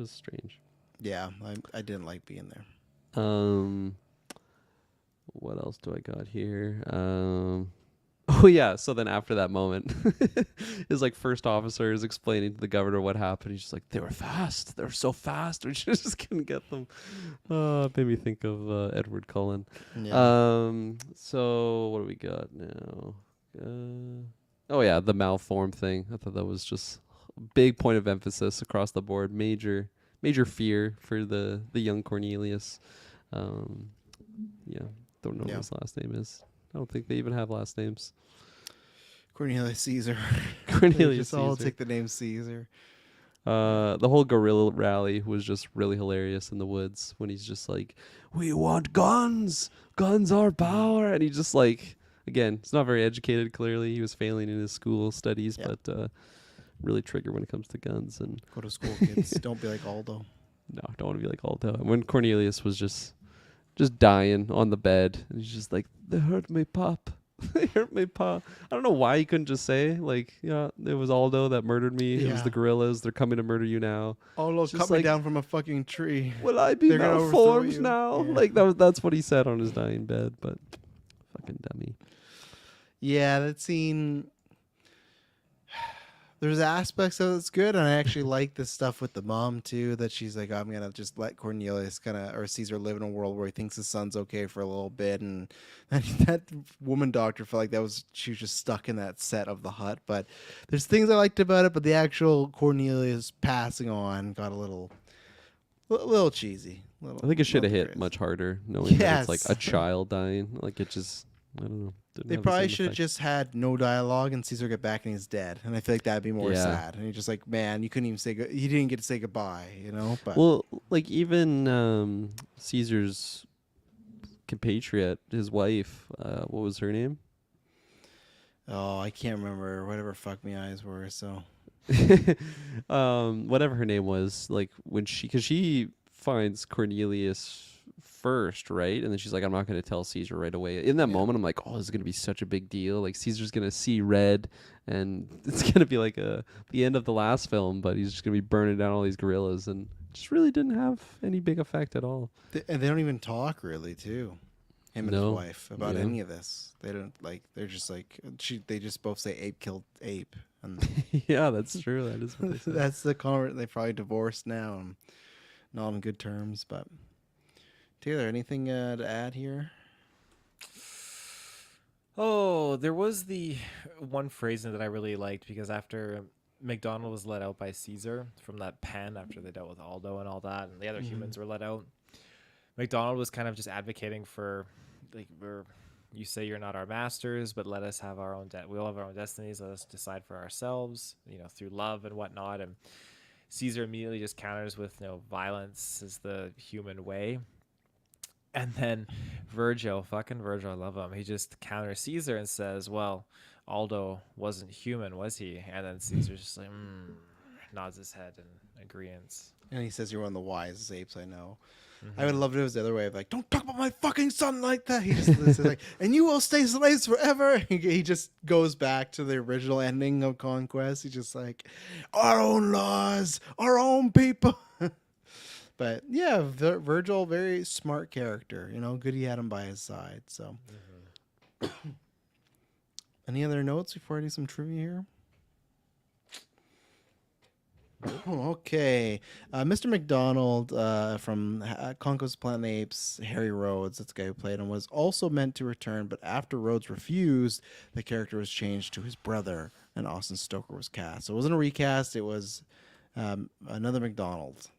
strange. Yeah, I didn't like being there. What else do I got here? Oh yeah, so then after that moment, his like first officer is explaining to the governor what happened. He's just like, they were fast, they were so fast, we just couldn't get them. It made me think of Edward Cullen. Yeah. So what do we got now? Oh yeah, the malformed thing. I thought that was just a big point of emphasis across the board. Major fear for the young Cornelius. Yeah, don't know what his last name is. I don't think they even have last names. Cornelius Caesar. Cornelius Caesar. All Caesar. take the name Caesar. The whole guerrilla rally was just really hilarious in the woods when he's just like, we want guns. Guns are power. And he just like, again, he's not very educated, clearly. He was failing in his school studies, but really trigger when it comes to guns. And go to school, kids. Don't be like Aldo. No, don't want to be like Aldo. And when Cornelius was just dying on the bed, and he's just like, they hurt me, Pop. They hurt me, Pop. I don't know why he couldn't just say, like, yeah, it was Aldo that murdered me. It was the guerrillas. They're coming to murder you now. Aldo cut me down from a fucking tree. Will I be malformed now? Yeah. Like, that's what he said on his dying bed, but fucking dummy. Yeah, that scene... There's aspects of it's good, and I actually like this stuff with the mom too. That she's like, I'm gonna just let Cornelius kind of or Caesar live in a world where he thinks his son's okay for a little bit, and that woman doctor felt like she was just stuck in that set of the hut. But there's things I liked about it, but the actual Cornelius passing on got a little cheesy. I think it should have hit Crazy. much harder, knowing that it's like Yes. a child dying. Like it just, I don't know. Didn't They have the probably same should have effect. just had no dialogue and Caesar get back and he's dead. And I feel like that'd be more Yeah. sad. And you're just like, man, you couldn't even he didn't get to say goodbye, you know? But Well, like even Caesar's compatriot, his wife, what was her name? oh, I can't remember whatever fuck me eyes were. So Whatever her name was, like when because she finds Cornelius first, right? And then she's like, I'm not going to tell Caesar right away. In that Yeah. moment, I'm like, oh, this is going to be such a big deal. Like Caesar's going to see red, and it's going to be like the end of the last film, but he's just going to be burning down all these gorillas, and just really didn't have any big effect at all. and they don't even talk really, too. Him and his No. wife about Yeah. any of this. They don't like. They're just like they just both say ape killed ape, and Yeah, that's true. That is what they said. that's the comment. They probably divorced now, and not on good terms. But Taylor, anything to add here? Oh, there was the one phrase in it that I really liked because after McDonald was let out by Caesar from that pen after they dealt with Aldo and all that, and the other humans were let out, McDonald was kind of just advocating for, like, you say you're not our masters, but let us have our own we all have our own destinies. Let us decide for ourselves, through love and whatnot. And Caesar immediately just counters with, violence is the human way. And then fucking Virgil, I love him. He just counters Caesar and says, well, Aldo wasn't human, was he? And then Caesar's just like, nods his head in agreement. And he says you're one of the wisest apes I know. I would love it if it was the other way of like, don't talk about my fucking son like that. He just says like, and you will stay slaves forever. He just goes back to the original ending of Conquest. He's just like, our own laws, our own people. But yeah, Virgil, very smart character. Good he had him by his side. So, any other notes before I do some trivia here? Okay. Mr. McDonald from Conquest Planet of the Apes, Harry Rhodes, that's the guy who played him, was also meant to return, but after Rhodes refused, the character was changed to his brother, and Austin Stoker was cast. So it wasn't a recast, it was another McDonald.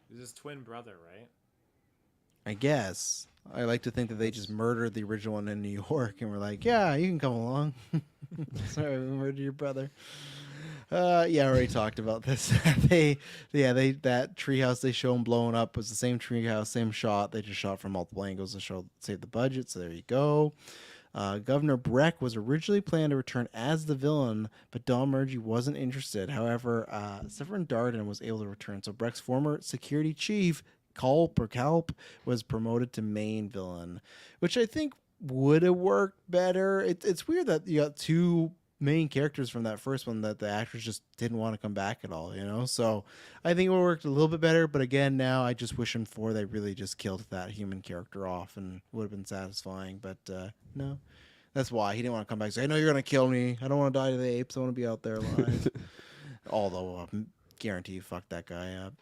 He's his twin brother, right? I guess. I like to think that they just murdered the original one in New York and were like, yeah, you can come along. Sorry, we murdered your brother. Yeah, I already talked about this. That treehouse they show them blowing up was the same treehouse, same shot. They just shot from multiple angles to save the budget. So there you go. Governor Breck was originally planned to return as the villain, but Don Murgy wasn't interested. However, Severin Darden was able to return. So Breck's former security chief, Calp, was promoted to main villain, which I think would have worked better. It's weird that you got two main characters from that first one that the actors just didn't want to come back at all, So I think it worked a little bit better, but again, now I just wish in 4 they really just killed that human character off and would have been satisfying, but no. That's why he didn't want to come back and say, I know you're going to kill me. I don't want to die to the apes. I want to be out there alive. Although I guarantee you fucked that guy up.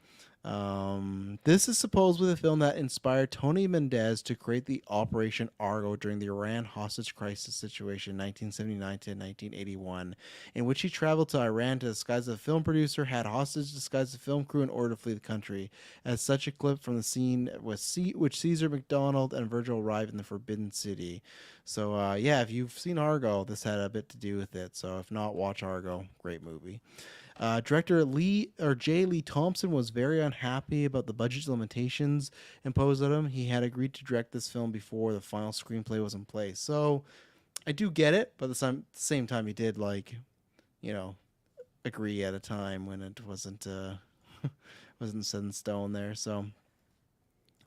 This is supposedly the film that inspired Tony Mendez to create the Operation Argo during the Iran hostage crisis situation 1979 to 1981, in which he traveled to Iran to disguise as a film producer, had hostage disguised as a film crew in order to flee the country. As such, a clip from the scene which Caesar McDonald and Virgil arrived in the Forbidden City. So yeah, if you've seen Argo, this had a bit to do with it. So if not, watch Argo. Great movie. Director J. Lee Thompson was very unhappy about the budget limitations imposed on him. He had agreed to direct this film before the final screenplay was in place. So I do get it, but at the same time, he did agree at a time when it wasn't set in stone there. So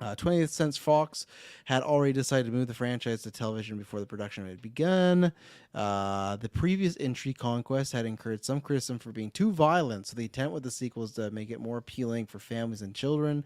20th Century Fox had already decided to move the franchise to television before the production had begun. The previous entry, Conquest, had incurred some criticism for being too violent, so the intent with the sequel is to make it more appealing for families and children.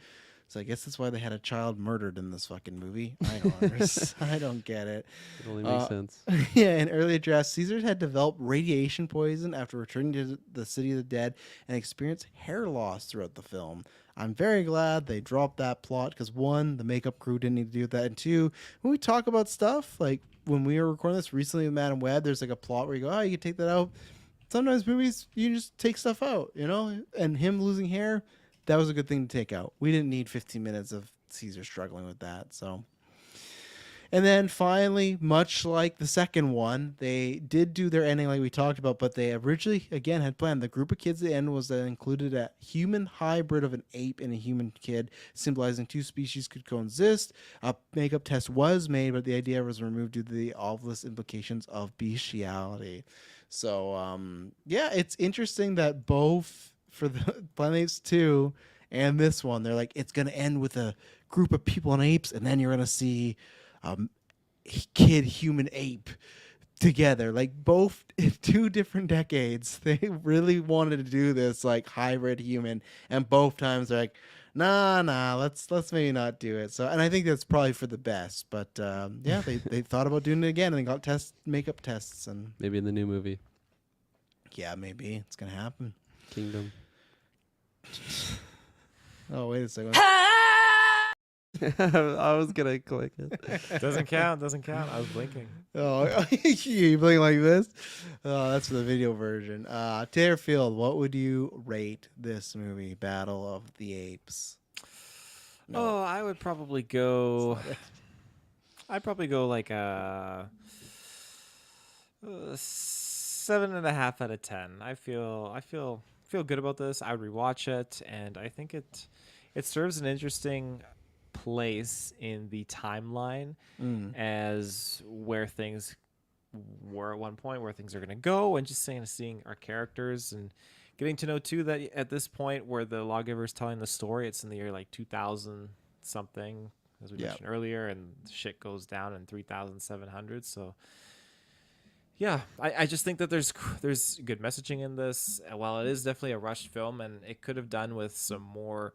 So I guess that's why they had a child murdered in this fucking movie. I don't get it. It only makes Uh, sense. yeah, in earlier drafts, Caesar had developed radiation poison after returning to the city of the dead and experienced hair loss throughout the film. I'm very glad they dropped that plot because one, the makeup crew didn't need to do that, and two, when we talk about stuff like when we were recording this recently with Madam Web, there's like a plot where you go, oh, you can take that out. Sometimes movies you just take stuff out, you know. And him losing hair, that was a good thing to take out. We didn't need 15 minutes of Caesar struggling with that, so. And then finally, much like the second one, they did do their ending like we talked about, but they originally, again, had planned. The group of kids at the end was that included a human hybrid of an ape and a human kid, symbolizing two species could coexist. A makeup test was made, but the idea was removed due to the obvious implications of bestiality. So, yeah, it's interesting that both for the Planet of the Apes 2 and this one, they're like, it's going to end with a group of people and apes, and then you're going to see um, kid human ape together, like both in two different decades. They really wanted to do this like hybrid human, and both times they're like, nah, let's maybe not do it. So, and I think that's probably for the best. But yeah, they thought about doing it again, and they got makeup tests, and Maybe in the new movie, yeah, maybe it's gonna happen. Kingdom. Oh, wait a second. I was gonna click it. Doesn't count. Doesn't count. I was blinking. Oh, you playing like this? Oh, that's for the video version. Taylor Field, what would you rate this movie, Battle of the Apes? Oh, I would probably go. I'd probably go like a 7.5 out of 10. I feel good about this. I would rewatch it, and I think it serves an interesting place in the timeline as where things were at one point, where things are going to go, and just seeing our characters and getting to know too that at this point where the lawgiver is telling the story, it's in the year like 2000 something, as we mentioned earlier, and shit goes down in 3700. So yeah, I just think that there's good messaging in this. While it is definitely a rushed film, and it could have done with some more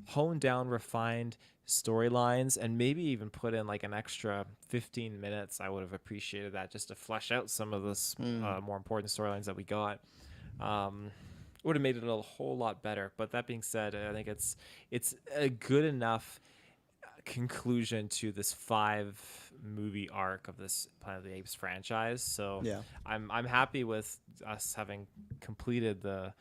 honed down, refined storylines, and maybe even put in like an extra 15 minutes, I would have appreciated that, just to flesh out some of this more important storylines that we got. Would have made it a whole lot better. But that being said, I think it's a good enough conclusion to this 5-movie arc of this Planet of the Apes franchise. So Yeah. I'm happy with us having completed the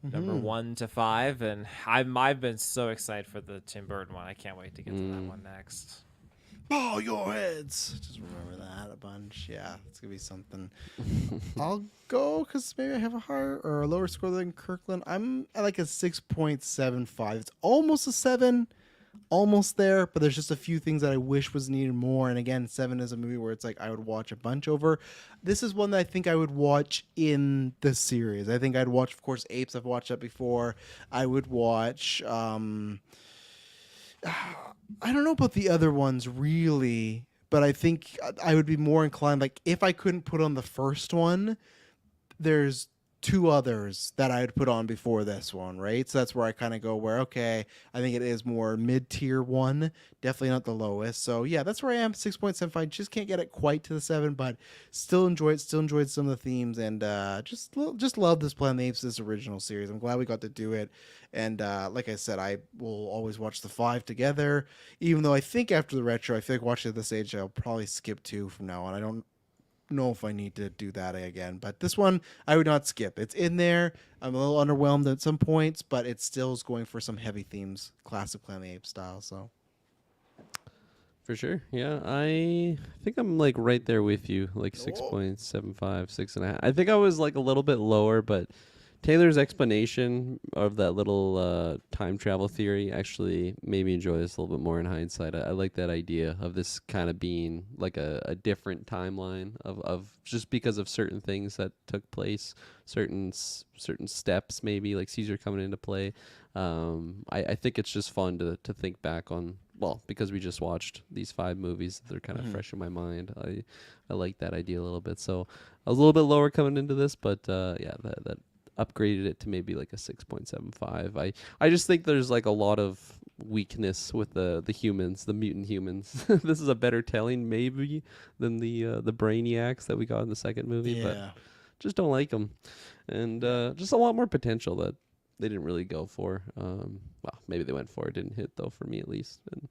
number 1 to 5, and I've been so excited for the Tim Burton one. I can't wait to get to that one next. Bow your heads. Just remember that a bunch. Yeah, it's gonna be something. I'll go because maybe I have a higher or a lower score than Kirkland. I'm at like a 6.75. It's almost a 7. Almost there, but there's just a few things that I wish was needed more. And again, 7 is a movie where it's like I would watch a bunch over. This is one that I think I would watch in the series. I think I'd watch, of course, Apes. I've watched that before. I would watch. I don't know about the other ones really, but I think I would be more inclined. Like if I couldn't put on the first one, there's 2 others that I would put on before this one, right? So that's where I kind of go where, okay, I think it is more mid-tier one, definitely not the lowest. So yeah, that's where I am, 6.75. Just can't get it quite to the 7, but still enjoyed some of the themes, and just love this Planet of the Apes, this original series. I'm glad we got to do it. And like I said, I will always watch the 5 together, even though I think after the retro, I feel like watching at this age, I'll probably skip 2 from now on. I don't know if I need to do that again, but this one I would not skip. It's in there. I'm a little underwhelmed at some points, but it still is going for some heavy themes, classic Planet of the Apes style. So For sure. Yeah, I think I'm like right there with you, like 6.75, 6.5. I think I was like a little bit lower, but Taylor's explanation of that little time travel theory actually made me enjoy this a little bit more in hindsight. I like that idea of this kind of being like a different timeline of just because of certain things that took place, certain steps maybe, like Caesar coming into play. I think it's just fun to think back on, well, because we just watched these 5 movies, they're kind of fresh in my mind. I like that idea a little bit. So I was a little bit lower coming into this, but yeah, that upgraded it to maybe like a 6.75. I just think there's like a lot of weakness with the humans, the mutant humans. This is a better telling maybe than the brainiacs that we got in the second movie, but Yeah. just don't like them, and just a lot more potential that they didn't really go for. Well, maybe they went for it, didn't hit though for me at least. And,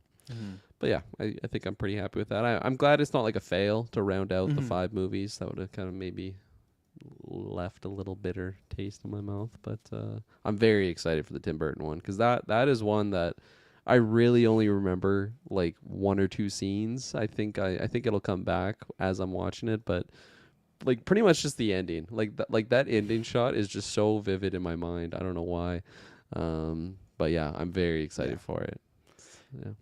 but yeah, I think I'm pretty happy with that. I'm glad it's not like a fail to round out the 5 movies. That would have kind of maybe left a little bitter taste in my mouth. But I'm very excited for the Tim Burton one because that is one that I really only remember like 1 or 2 scenes. I think it'll come back as I'm watching it, but like pretty much just the ending. Like that ending shot is just so vivid in my mind. I don't know why. But yeah, I'm very excited for it.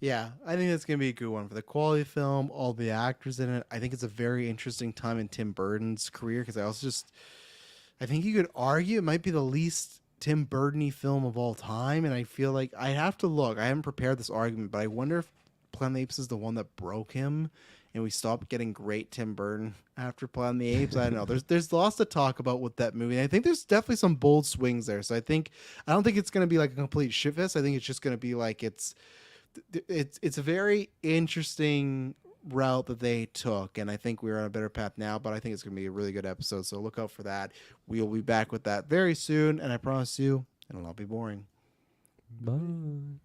Yeah, I think that's gonna be a good one for the quality film, all the actors in it. I think it's a very interesting time in Tim Burton's career because I think you could argue it might be the least Tim Burton-y film of all time, and I feel like I have to look. I haven't prepared this argument, but I wonder if Planet of the Apes is the one that broke him, and we stopped getting great Tim Burton after Planet of the Apes. I don't know. There's lots to talk about with that movie. And I think there's definitely some bold swings there. So I don't think it's gonna be like a complete shitfest. I think it's just gonna be like it's a very interesting route that they took, and I think we're on a better path now, but I think it's going to be a really good episode, so look out for that. We'll be back with that very soon, and I promise you it'll not be boring. Bye.